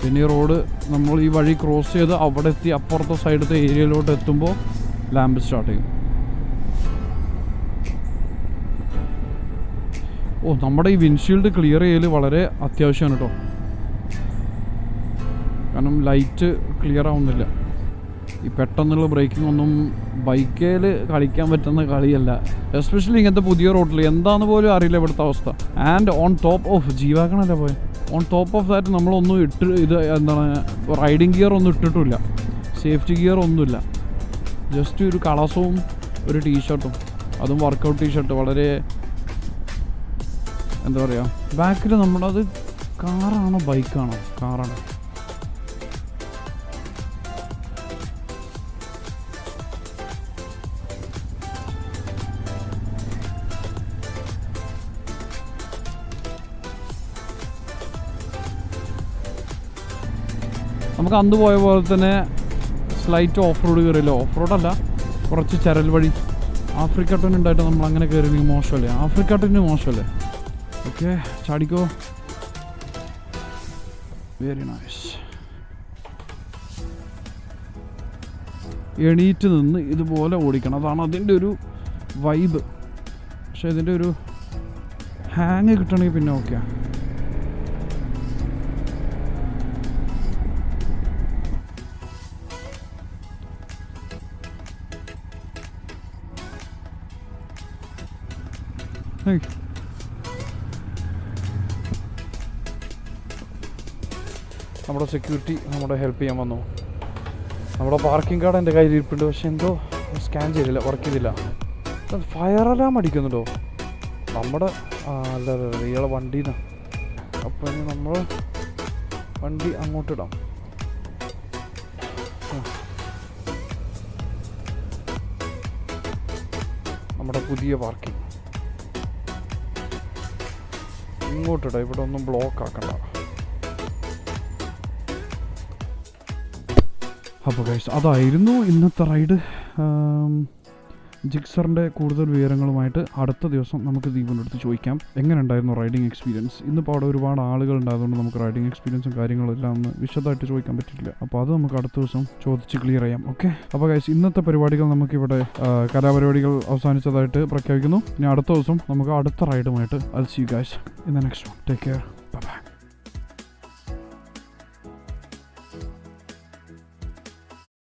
പിന്നെ ഈ റോഡ് നമ്മൾ ഈ വഴി ക്രോസ് ചെയ്ത് അവിടെ എത്തി അപ്പുറത്തെ സൈഡത്തെ ഏരിയയിലോട്ട് എത്തുമ്പോൾ ലാമ്പ് സ്റ്റാർട്ട് ചെയ്യും. നമ്മുടെ ഈ വിൻഷീൽഡ് ക്ലിയർ ചെയ്യൽ വളരെ അത്യാവശ്യമാണ് കേട്ടോ. കാരണം ലൈറ്റ് ക്ലിയർ ആവുന്നില്ല. ഈ പെട്ടെന്നുള്ള ബ്രേക്കിംഗ് ഒന്നും ബൈക്കേൽ കളിക്കാൻ പറ്റുന്ന കളിയല്ല. എസ്പെഷ്യലി ഇങ്ങനത്തെ പുതിയ റോഡിൽ എന്താണെന്ന് പോലും അറിയില്ല ഇവിടുത്തെ അവസ്ഥ. ആൻഡ് ഓൺ ടോപ്പ് ഓഫ് ജീവാക്കണല്ലേ പോയെ. ഓൺ ടോപ്പ് ഓഫ് ദാറ്റ് നമ്മളൊന്നും ഇത് എന്താണ് റൈഡിങ് ഗിയർ ഒന്നും ഇട്ടിട്ടില്ല. സേഫ്റ്റി ഗിയർ ഒന്നുമില്ല. ജസ്റ്റ് ഒരു കളസവും ഒരു ടീഷർട്ടും, അതും വർക്കൗട്ട് ടീഷർട്ട്. വളരെ എന്താ പറയുക, ബാക്കിൽ നമ്മളത് കാറാണോ ബൈക്കാണോ? കാറാണ്. നമുക്ക് അന്ന് പോയ പോലെ തന്നെ സ്ലൈറ്റ് ഓഫ് റോഡ് കയറിയില്ല. ഓഫ് റോഡല്ല, കുറച്ച് ചരൽ വഴി. ആഫ്രിക്കട്ടൻ ഉണ്ടായിട്ട് നമ്മൾ അങ്ങനെ കയറി മോശമല്ലേ? ആഫ്രിക്കട്ടന് മോശമല്ലേ? ഓക്കെ, ചാടിക്കോ. Very nice. എണീറ്റ് നിന്ന് ഇതുപോലെ ഓടിക്കണം. അതാണ് അതിൻ്റെ ഒരു വൈബ്. പക്ഷെ ഇതിൻ്റെ ഒരു ഹാങ് കിട്ടണമെങ്കിൽ പിന്നെ ഓക്കെയാണ്. നമ്മുടെ സെക്യൂരിറ്റി നമ്മുടെ ഹെൽപ്പ് ചെയ്യാൻ വന്നു. നമ്മുടെ പാർക്കിംഗ് കാർഡ് എൻ്റെ കയ്യിൽ ഇരിപ്പുണ്ട്. പക്ഷെ എന്തോ സ്കാൻ ചെയ്തില്ല, വർക്ക് ചെയ്തില്ല. ഫയർ അലാം അടിക്കുന്നുണ്ടോ നമ്മുടെ? അല്ല ഇയാളെ വണ്ടിന്ന്. അപ്പോൾ ഇനി നമ്മൾ വണ്ടി അങ്ങോട്ടിടാം. നമ്മുടെ പുതിയ പാർക്കിംഗ് ഇങ്ങോട്ടിടാം. ഇവിടെ ഒന്നും ബ്ലോക്ക് ആക്കണ്ട. അപ്പോൾ ഗൈസ്, അതായിരുന്നു ഇന്നത്തെ റൈഡ്. ജിക്സറിൻ്റെ കൂടുതൽ വിവരങ്ങളുമായിട്ട് അടുത്ത ദിവസം നമുക്ക് ദീപൻ്റെ അടുത്ത് ചോദിക്കാം എങ്ങനെ ഉണ്ടായിരുന്നു റൈഡിങ് എക്സ്പീരിയൻസ്. ഇന്നിപ്പോൾ അവിടെ ഒരുപാട് ആളുകൾ ഉണ്ടായതുകൊണ്ട് നമുക്ക് റൈഡിങ് എക്സ്പീരിയൻസും കാര്യങ്ങളെല്ലാം ഒന്ന് വിശദമായിട്ട് ചോദിക്കാൻ പറ്റില്ല. അപ്പോൾ അത് നമുക്ക് അടുത്ത ദിവസം ചോദിച്ച് ക്ലിയർ ചെയ്യാം. ഓക്കെ, അപ്പോൾ ഗൈസ്, ഇന്നത്തെ പരിപാടികൾ നമുക്കിവിടെ കലാപരിപാടികൾ അവസാനിച്ചതായിട്ട് പ്രഖ്യാപിക്കുന്നു. ഇനി അടുത്ത ദിവസം നമുക്ക് അടുത്ത റൈഡുമായിട്ട് I'll see you guys in the next one. Take care. Bye bye.